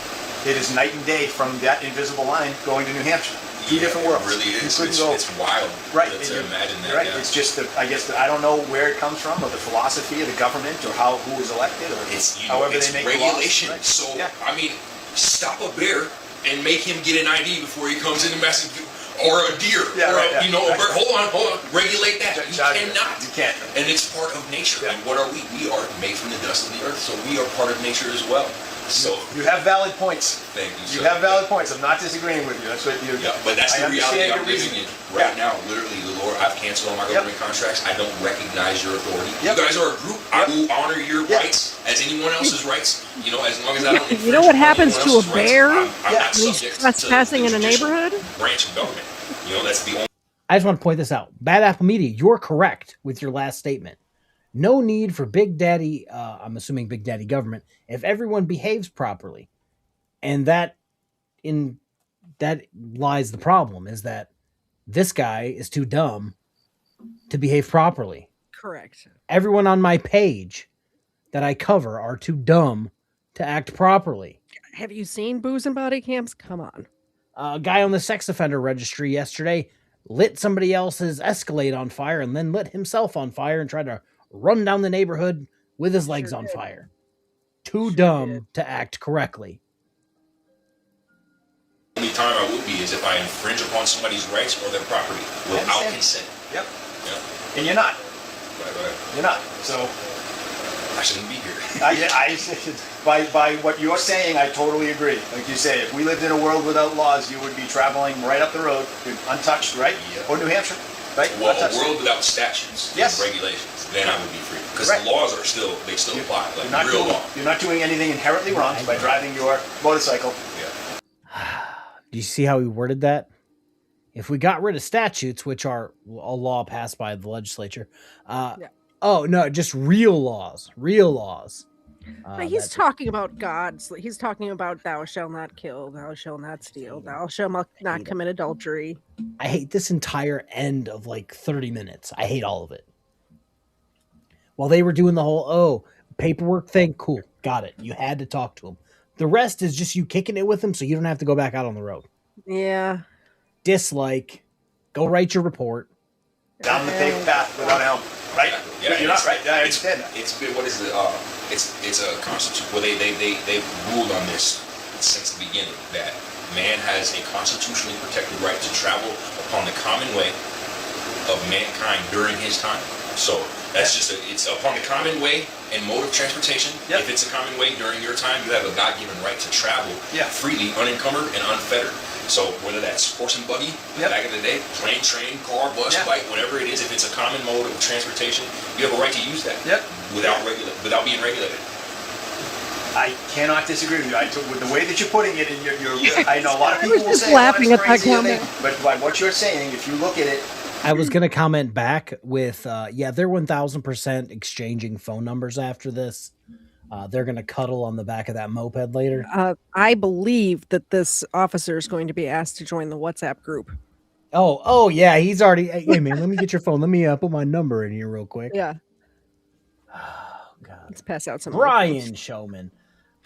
it is night and day from that invisible line going to New Hampshire. 2 different worlds. It really is. You couldn't go. It's wild. Right. To imagine that. Right. Yeah. It's just I guess I don't know where it comes from, or the philosophy of the government, or who is elected, or however it's they make regulation. the laws. Right. So I mean, stop a bear and make him get an ID before he comes into Massachusetts, or a deer, or a bird. Hold on. Regulate that. You cannot. You can't. And it's part of nature. And what are we? We are made from the dust of the earth, so we are part of nature as well. So you have valid points. Thank you. You have valid points. I'm not disagreeing with you. That's what you. Yeah, but that's the reality I'm living in right now. Literally, the Lord, I've canceled all my government contracts. I don't recognize your authority. You guys are a group. I will honor your rights as anyone else's rights. You know, as long as I don't. You know what happens to a bear I'm not when he's subject trespassing to in a the judicial neighborhood? branch of government. You know, that's the only. I just want to point this out. Bad Apple Media, you're correct with your last statement. No need for Big Daddy, I'm assuming Big Daddy government, if everyone behaves properly. And that lies the problem, is that this guy is too dumb to behave properly. Correct. Everyone on my page that I cover are too dumb to act properly. Have you seen booze and body cams? Come on. A guy on the sex offender registry yesterday lit somebody else's Escalade on fire and then lit himself on fire and tried to run down the neighborhood with his legs on fire. Too dumb to act correctly. The only time I would be is if I infringe upon somebody's rights or their property without consent. Yep. Yeah. And you're not. Right. You're not. So I shouldn't be here. By what you're saying, I totally agree. Like you say, if we lived in a world without laws, you would be traveling right up the road, untouched, right? Yeah. Or New Hampshire, right? Well, Untouched. a world without statutes and regulations, then I would be free. Because Right. the laws are still apply, like You're not real doing, law. You're not doing anything inherently wrong by driving your motorcycle. Do you see how he worded that? If we got rid of statutes, which are a law passed by the legislature, oh no, just real laws. But he's talking about God's. He's talking about thou shalt not kill, thou shalt not steal, thou shalt not commit adultery. I hate this entire end of like 30 minutes. I hate all of it. While they were doing the whole, paperwork thing, cool, got it. You had to talk to him. The rest is just you kicking it with him so you don't have to go back out on the road. Yeah. Dislike, go write your report. Down the paved path without a helmet, right? Yeah, You're not right. I understand that. It's been, what is it? It's a constitution. Well, they ruled on this since the beginning that man has a constitutionally protected right to travel upon the common way of mankind during his time. So that's it's upon the common way and mode of transportation. If it's a common way during your time, you have a God-given right to travel freely, unencumbered, and unfettered. So whether that's horse and buggy, back in the day, plane, train, car, bus, bike, whatever it is, if it's a common mode of transportation, you have a right to use that without being regulated. I cannot disagree with you. With the way that you're putting it, and I know a lot of people will say laughing at that crazy, comment. but by what you're saying, if you look at it, I was going to comment back with, they're 1000% exchanging phone numbers after this. They're going to cuddle on the back of that moped later. I believe that this officer is going to be asked to join the WhatsApp group. Oh yeah, he's already. Hey man, let me get your phone. Let me put my number in here real quick. Yeah. Oh God. Let's pass out some. Brian Showman.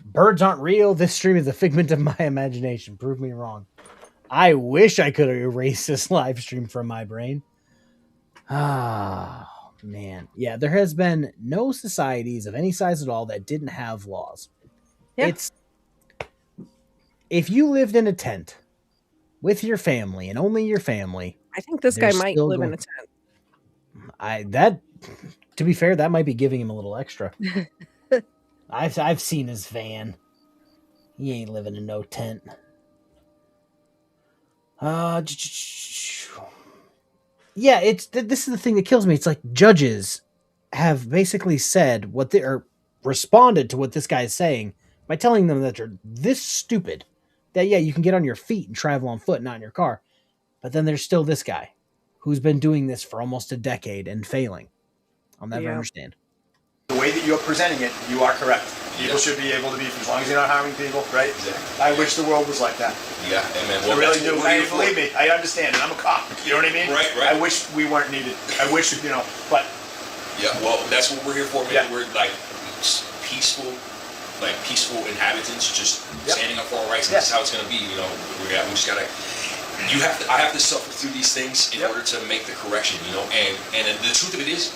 Birds aren't real. This stream is a figment of my imagination. Prove me wrong. I wish I could have erased this live stream from my brain. Oh, man. Yeah, there has been no societies of any size at all that didn't have laws. Yeah. If you lived in a tent with your family and only your family. I think this guy might live in a tent. To be fair, that might be giving him a little extra. I've seen his van. He ain't living in no tent. Yeah, this is the thing that kills me. It's like judges have basically said what they or responded to what this guy is saying by telling them that they're this stupid that you can get on your feet and travel on foot, not in your car. But then there's still this guy who's been doing this for almost a decade and failing. I'll never understand. The way that you're presenting it, you are correct. People should be able to be, as long as you're not harming people, right? Exactly. I wish the world was like that. Yeah, amen. Well, I really do. Believe me, I understand it. I'm a cop. You know what I mean? Right. I wish we weren't needed. I wish, but. Yeah, well, that's what we're here for, man. Yeah. We're like peaceful inhabitants, just standing up for our rights, and that's how it's going to be. We just got to. I have to suffer through these things in order to make the correction, and the truth of it is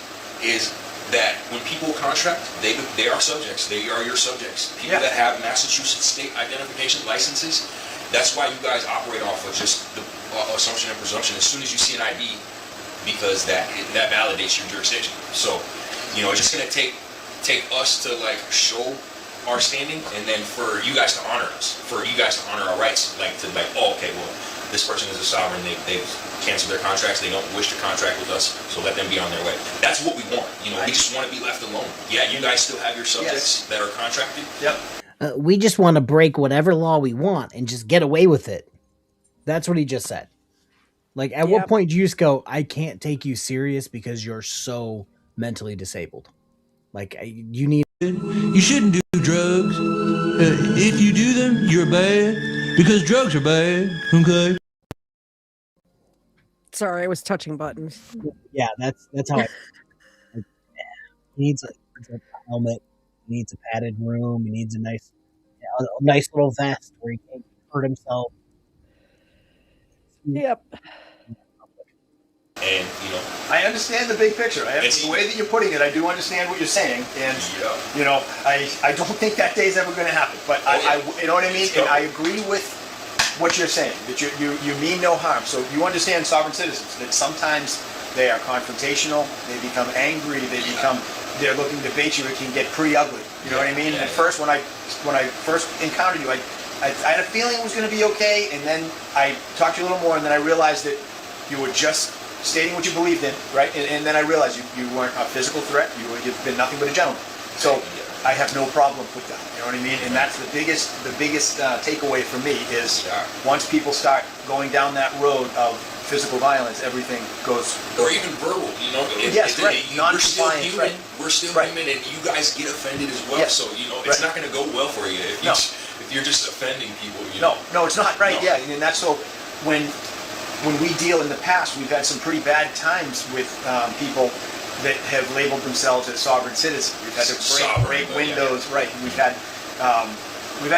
that when people contract, they are subjects. They are your subjects. People that have Massachusetts state identification licenses, that's why you guys operate off of just the assumption and presumption as soon as you see an ID, because that validates your jurisdiction. So, it's just going to take us to show our standing, and then for you guys to honor us, for you guys to honor our rights, this person is a sovereign, they've canceled their contracts, they don't wish to contract with us, so let them be on their way. That's what we want. We just want to be left alone. Yeah, you guys still have your subjects that are contracted. Yep. We just want to break whatever law we want and just get away with it. That's what he just said. At what point do you just go, I can't take you serious because you're so mentally disabled? You shouldn't do drugs. If you do them, you're bad. Because drugs are bad, okay? Sorry, I was touching buttons. Yeah, that's how he needs a helmet, he needs a padded room, he needs a nice a nice little vest where he can't hurt himself. Yep. And I understand the big picture. The way that you're putting it, I do understand what you're saying, and I don't think that day's ever going to happen. But you know what I mean. And I agree with what you're saying. That you mean no harm. So you understand sovereign citizens. That sometimes they are confrontational. They become angry. They're looking to bait you. It can get pretty ugly. You know what I mean? At first, when I first encountered you, I had a feeling it was going to be okay, and then I talked to you a little more, and then I realized that you were just stating what you believed in, right? And then I realized you weren't a physical threat. You've been nothing but a gentleman. So I have no problem with that. You know what I mean? And that's the biggest takeaway for me is once people start going down that road of physical violence, everything goes. Or even verbal, Yes, right. We're still human. Right. We're still human, and you guys get offended as well. Yes. So it's not going to go well for you if you're just offending people. No, it's not right. No. Yeah, and that's so when we deal in the past, we've had some pretty bad times with people that have labeled themselves as sovereign citizens. We've had to break windows, right? We've had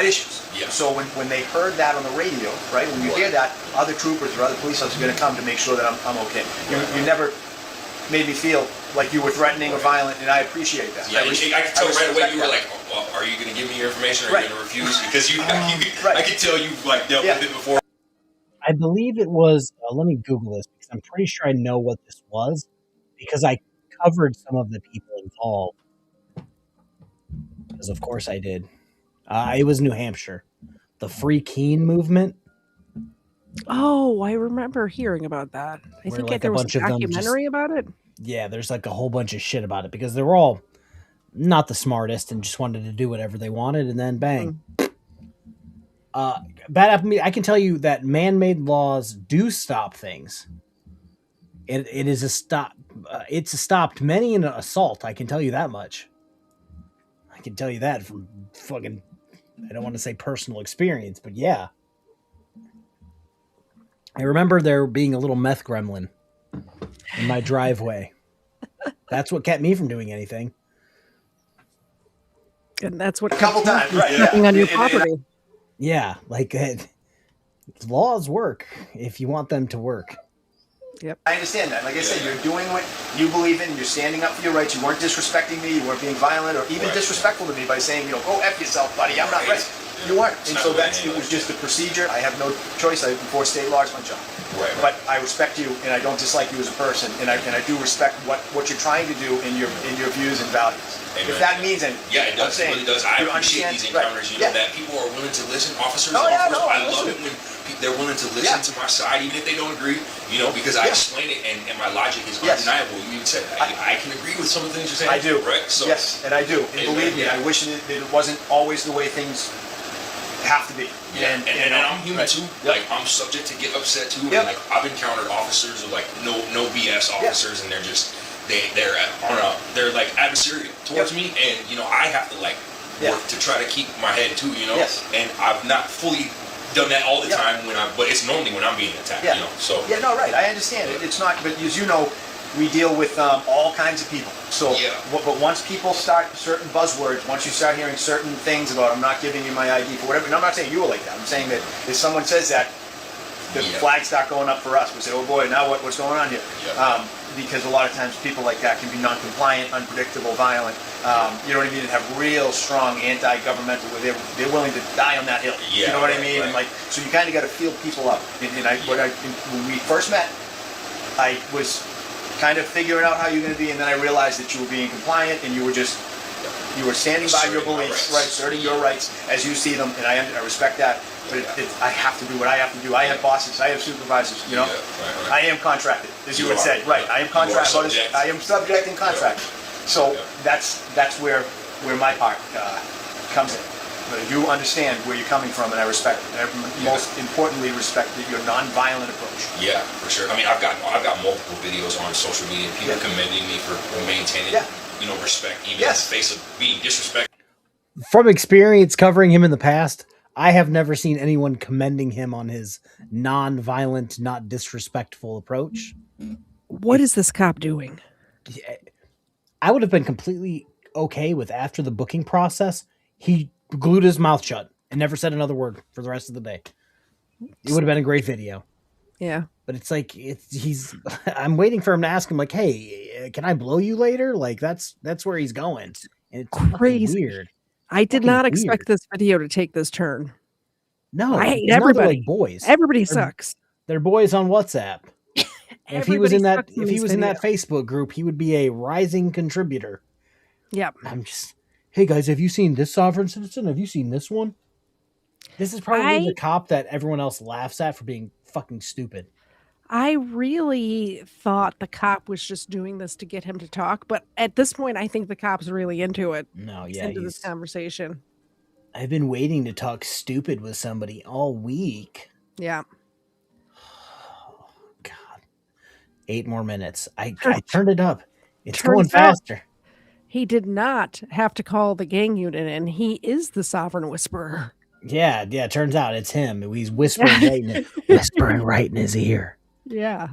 issues. Yeah. So when they heard that on the radio, right? When you hear that, other troopers or other police officers are going to come to make sure that I'm okay. You never made me feel like you were threatening or violent, and I appreciate that. Yeah, I could tell right away you were like, well, are you going to give me your information or are you going to refuse? Because I could tell you've dealt with it before. I believe it was, let me Google this because I'm pretty sure I know what this was because I covered some of the people involved. Because of course I did. It was New Hampshire. The Free Keene movement. Oh, I remember hearing about that. I think there was a documentary about it. Yeah, there's like a whole bunch of shit about it because they were all not the smartest and just wanted to do whatever they wanted and then bang. Bad apple meat. I can tell you that man-made laws do stop things. It is a stop. It's stopped many an assault. I can tell you that much. I can tell you that from fucking. I don't want to say personal experience, but yeah. I remember there being a little meth gremlin in my driveway. That's what kept me from doing anything. And that's what a couple times, right? On your property. Yeah, like laws work if you want them to work. Yep. I understand that. Like I said, you're doing what you believe in. You're standing up for your rights. You weren't disrespecting me. You weren't being violent or even disrespectful to me by saying, go F yourself, buddy. I'm not right. You weren't. And so it was just a procedure. I have no choice. I enforce state laws, my job. Right. But I respect you, and I don't dislike you as a person, and I do respect what you're trying to do in your views and values. Amen. If that means anything. Yeah, it does. It really does. I appreciate these encounters. You know that people are willing to listen. Officers, I love it when they're willing to listen to my side, even if they don't agree. Because I explain it, and my logic is undeniable. You even said I can agree with some of the things you're saying. I do. Right. So, yes, and I do. And believe me, I wish that it wasn't always the way things have to be. Yeah, and I'm human too. Like I'm subject to get upset too. And like I've encountered officers of like no BS officers, and they're just they're like adversarial towards me, and I have to like work to try to keep my head too. And I've not fully done that all the time but it's normally when I'm being attacked. So right. I understand it. It's not, but as you know, we deal with all kinds of people. So, but once people start certain buzzwords, once you start hearing certain things about, I'm not giving you my ID for whatever, and I'm not saying you were like that. I'm saying that if someone says that, the flags start going up for us. We say, oh boy, now what's going on here? Because a lot of times people like that can be non-compliant, unpredictable, violent. You know what I mean? And have real strong anti-governmental, where they're willing to die on that hill. You know what I mean? And so you kind of got to feel people up. And when we first met, I was kind of figuring out how you're going to be, and then I realized that you were being compliant, and you were standing by your beliefs, right, asserting your rights as you see them, and I respect that. But I have to do what I have to do. I have bosses. I have supervisors. I am contracted, as you would say. Right. I am contracted. I am subject and contracted. So that's where my part comes in. But I do understand where you're coming from, and I respect it. And most importantly, respect your non-violent approach. Yeah, for sure. I mean, I've got multiple videos on social media, people commending me for maintaining, respect, even in the face of being disrespectful. From experience covering him in the past, I have never seen anyone commending him on his non-violent, not disrespectful approach. What is this cop doing? I would have been completely okay with after the booking process, he glued his mouth shut. and never said another word for the rest of the day. It would have been a great video. Yeah. But it's like I'm waiting for him to ask him like, "Hey, can I blow you later?" Like that's where he's going. And it's crazy. Weird. I did not expect this video to take this turn. No, I hate now they're everybody. like boys. Everybody sucks. They're boys on WhatsApp. If he was in that videos. Facebook group, he would be a rising contributor. Yep. I'm just, hey guys, have you seen this sovereign citizen? Have you seen this one? This is probably the cop that everyone else laughs at for being fucking stupid. I really thought the cop was just doing this to get him to talk, but at this point, I think the cop's really into it. No, yeah, into this conversation. I've been waiting to talk stupid with somebody all week. Yeah. Oh, God. 8 more minutes. I turned it up. It's Turns going faster. He did not have to call the gang unit, and he is the Sovereign Whisperer. Yeah. Turns out it's him. He's whispering right in his ear. Yeah.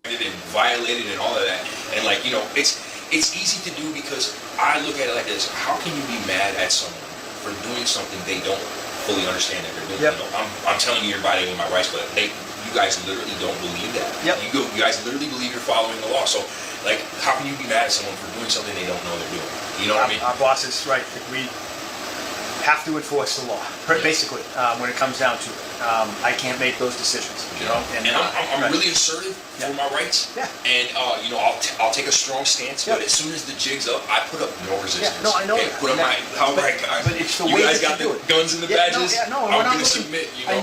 And violated and all of that. And like, you know, it's easy to do because I look at it like this. How can you be mad at someone for doing something they don't fully understand that they're doing? Yep. You know, I'm telling you, you're violating my rights, but you guys literally don't believe that. Yep. You guys literally believe you're following the law. So, like, how can you be mad at someone for doing something they don't know they're doing? You know what I mean? Our boss is right. We have to enforce the law, basically, when it comes down to it. I can't make those decisions, you know. And I'm really assertive for my rights. Yeah. And you know, I'll take a strong stance. But as soon as the jig's up, I put up no resistance. Yeah. No, I know. Okay? That. Put up my guys. But it's the you way guys that got you the do it. guns and the badges. No, I'm going to submit. You know? I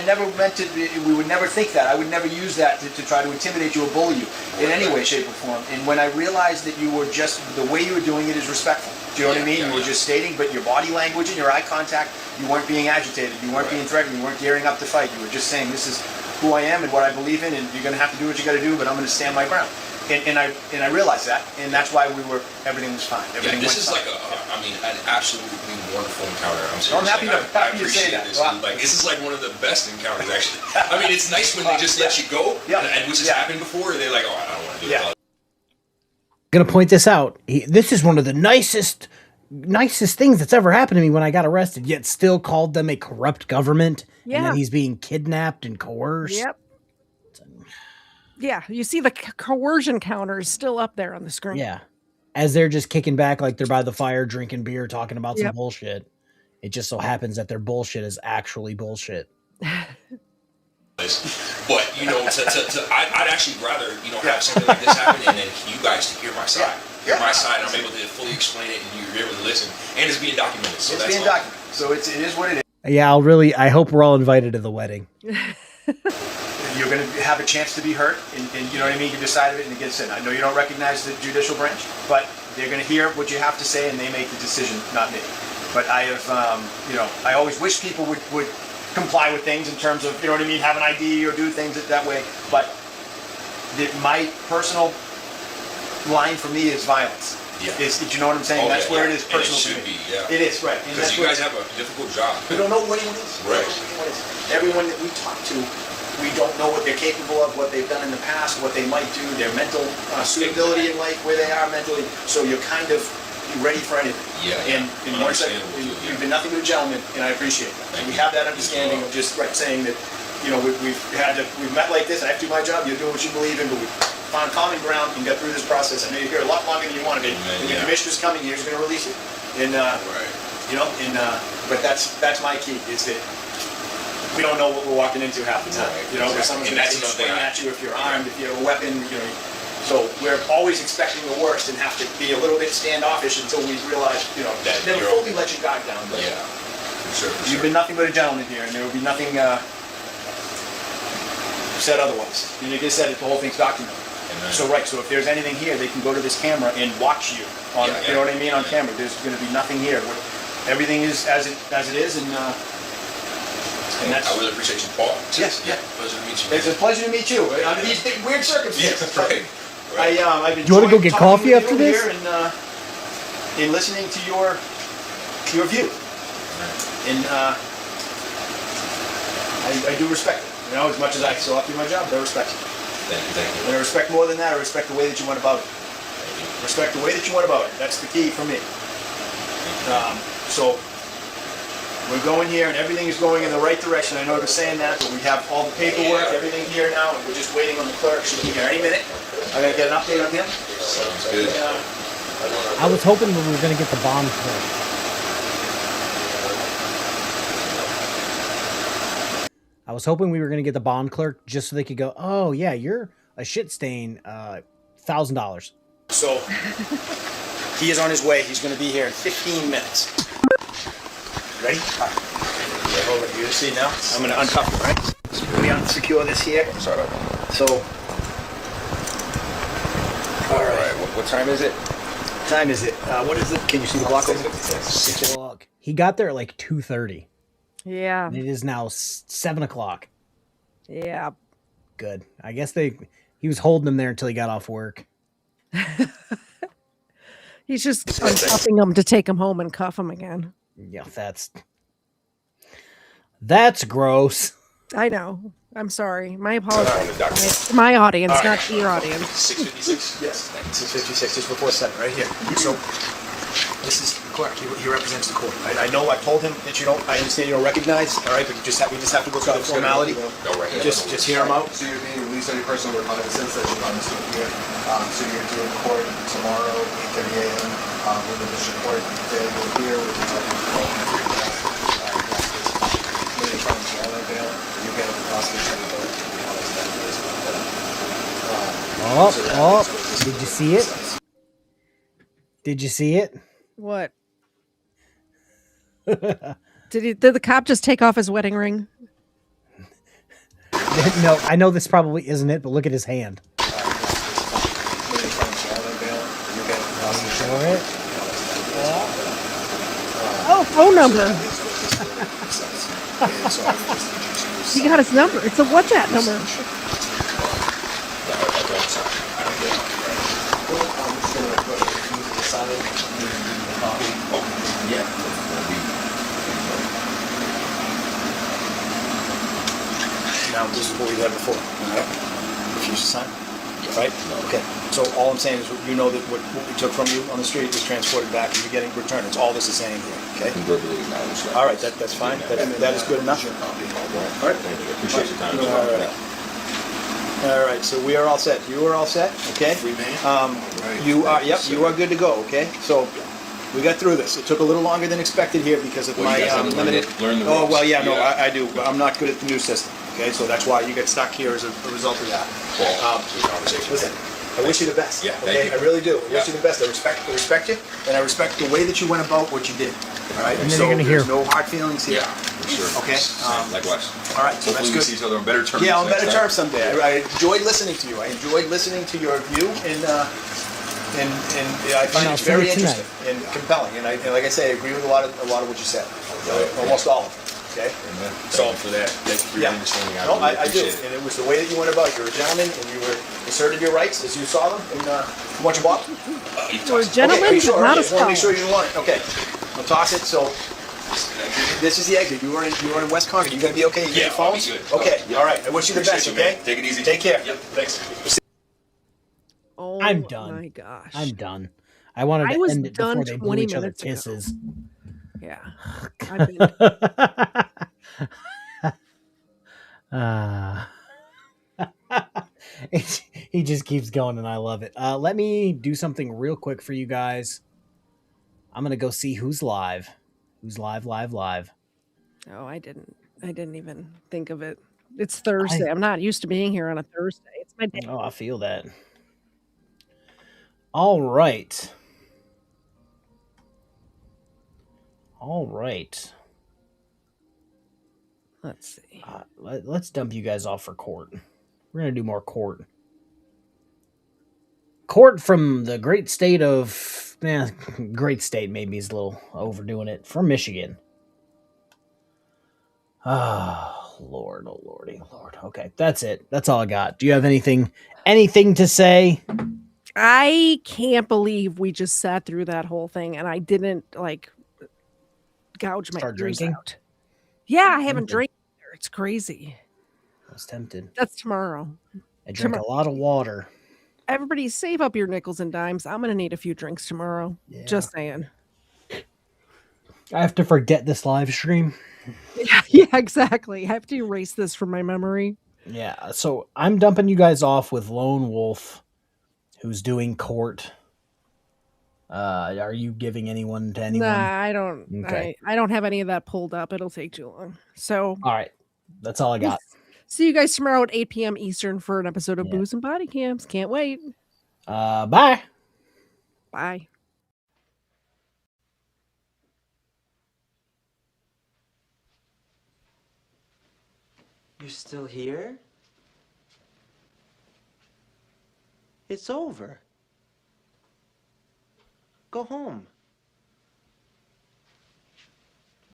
never meant to. We would never think that. I would never use that to try to intimidate you or bully you in any way, shape, or form. And when I realized that you were just the way you were doing it is respectful. Do you know what I mean? You were just stating, but your body language and your eye contact, you weren't being agitated, you weren't being threatened, you weren't gearing up to fight. You were just saying, this is who I am and what I believe in, and you're going to have to do what you got to do, but I'm going to stand my ground. And I realized that, and that's why everything was fine. Everything this went is fine. an absolutely wonderful encounter. I'm serious. I'm happy to say appreciate that. this. Wow. Like, this is like one of the best encounters, actually. I mean, it's nice when they just let you go, and which has happened before. They're like, oh, I don't want to do it. Gonna point this out. This is one of the nicest things that's ever happened to me when I got arrested, yet still called them a corrupt government. Yeah. And that he's being kidnapped and coerced. Yep. Yeah, you see the coercion counters still up there on the screen. Yeah. As they're just kicking back like they're by the fire, drinking beer, talking about some bullshit. It just so happens that their bullshit is actually bullshit. But, you know, I'd actually rather, you know, have something like this happen and then you guys to hear my side. Hear my side, and I'm able to fully explain it, and you're able to listen. And it's being documented. So it's that's being documented. So it is what it is. Yeah, I hope we're all invited to the wedding. You're going to have a chance to be heard, and you know what I mean? You decide of it and it gets in. I know you don't recognize the judicial branch, but they're going to hear what you have to say and they make the decision, not me. But I have, you know, I always wish people would comply with things in terms of, you know what I mean, have an ID or do things that way. But my personal line for me is violence. Yeah. Do you know what I'm saying? That's where it is personal. And it should be, yeah. It is, right. Because you guys have a difficult job. We don't know what anyone is. Right. Everyone that we talk to, we don't know what they're capable of, what they've done in the past, what they might do, their mental suitability in life, where they are mentally. So you're kind of ready for anything. Yeah. And once you've been nothing but a gentleman, and I appreciate that. We have that understanding of just saying that, you know, we've met like this. I have to do my job. You're doing what you believe in, but we found common ground and got through this process. I know you're here a lot longer than you want to be. And the commissioner's coming here. He's going to release it. And you know, but that's my key is that we don't know what we're walking into half the time. You know, someone's going to swing at you if you're armed, if you have a weapon. You know, so we're always expecting the worst and have to be a little bit standoffish until we realize, you know, never fully let your guard down. But yeah, for sure. You've been nothing but a gentleman here, and there will be nothing said otherwise. And like I said, the whole thing's documented. So so if there's anything here, they can go to this camera and watch you on, you know what I mean, on camera. There's going to be nothing here. Everything is as it is, and that's. I really appreciate you, Paul. Yes, yeah. Pleasure to meet you. It's a pleasure to meet you under these weird circumstances. Yeah, right. I've Do you want to go get coffee after this? Here and listening to your view, and I do respect it. You know, as much as I still have to do my job, but I respect it. Thank you. And I respect more than that. I respect the way that you went about it. Respect the way that you went about it. That's the key for me. So We're going here, and everything is going in the right direction. I know I was saying that, but we have all the paperwork, everything here now, and we're just waiting on the clerk. She'll be here any minute. I'm gonna get an update on him. Sounds good. I was hoping we were going to get the bond clerk. I was hoping we were going to get the bond clerk just so they could go, oh, yeah, you're a shit stain, $1,000. So, he is on his way. He's going to be here in 15 minutes. Ready? All right. Hold it. You see now? I'm going to uncuff it, right? So we unsecure this here. Sorry about that. So, all right. What time is it? Time is it? What is it? Can you see the clock? 6 o'clock. He got there at like 2:30. Yeah. And it is now 7 o'clock. Yeah. Good. I guess he was holding them there until he got off work. He's just uncuffing them to take them home and cuff them again. Yeah, that's gross. I know. I'm sorry. My apologies. To my audience, not to your audience. 6:56? Yes. 6:56, just before 7, right here. So, this is the clerk. He represents the court. I know I told him that I understand you don't recognize, all right, but we just have to go through the formality. Just hear him out. So you're being released on your personal recognizance that you promised to here. So you're doing court tomorrow, 8:30 a.m. With the district court. They will hear with the Did you see it? Did you see it? What? Did the cop just take off his wedding ring? No, I know this probably isn't it, but look at his hand. Oh, phone number. He got his number. It's a WhatsApp number. Now, this is what we had before. Right? Refuse to sign? Right? Okay. So all I'm saying is you know that what we took from you on the street was transported back and you're getting returned. It's all this is saying here. Okay? Verbally acknowledge that. All right, that's fine. That is good enough. All right. Thank you. Appreciate your time. All right, so we are all set. You are all set, okay? You are, yep, you are good to go, okay? So we got through this. It took a little longer than expected here because of my limited. Oh well, yeah, no, I do, but I'm not good at the new system. Okay, so that's why you get stuck here as a result of that. Listen, I wish you the best. Yeah, okay, I really do. I wish you the best. I respect you, and I respect the way that you went about what you did. All right, and so then there's no hard feelings here. Yeah, for sure. Okay. Likewise. All right, so hopefully that's good. we see each other on better terms. Yeah, on better terms someday. I enjoyed listening to you. I enjoyed listening to your view, and I find it very interesting and compelling. And like I say, I agree with a lot of what you said. Almost all of it. Okay. Amen. So for that, thank you for your understanding. I do, and it was the way that you went about it. You're a gentleman, and you asserted your rights as you saw them. And you want your bottle? You're a gentleman, okay, sure, not a just want to scholar. make sure you didn't want it. Okay, I'll toss it. So this is the exit. You were in West Concord. You gonna be okay? You get your phones? I'll be good. Okay. All right. I wish you the best. Okay. Take it easy. Take care. Yep. Thanks. Oh, I'm done. My gosh. I'm done. I wanted to end it before they blew each other kisses. Yeah. He just keeps going and I love it. Let me do something real quick for you guys. I'm gonna go see who's live. Who's live. Oh, I didn't even think of it. It's Thursday. I'm not used to being here on a Thursday. It's my day. Oh, I feel that. All right. Let's see. Let's dump you guys off for court. We're gonna do more court. Court from the great state of, great state maybe is a little overdoing it. From Michigan. Oh, Lord, oh Lordy, Lord. Okay, that's it. That's all I got. Do you have anything to say? I can't believe we just sat through that whole thing and I didn't gouge my ears out. Yeah, I haven't drank there. It's crazy. I was tempted. That's tomorrow. I drank a lot of water. Everybody save up your nickels and dimes. I'm going to need a few drinks tomorrow. Yeah. Just saying. I have to forget this live stream. Yeah, exactly. I have to erase this from my memory. Yeah, so I'm dumping you guys off with Lone Wolf, who's doing court. Are you giving anyone to anyone? Nah, I don't. Okay. I don't have any of that pulled up. It'll take too long. So, all right, that's all I got. See you guys tomorrow at 8 p.m. Eastern for an episode of Booze and Body Cams. Can't wait. Bye. Bye. You're still here? It's over. Go home.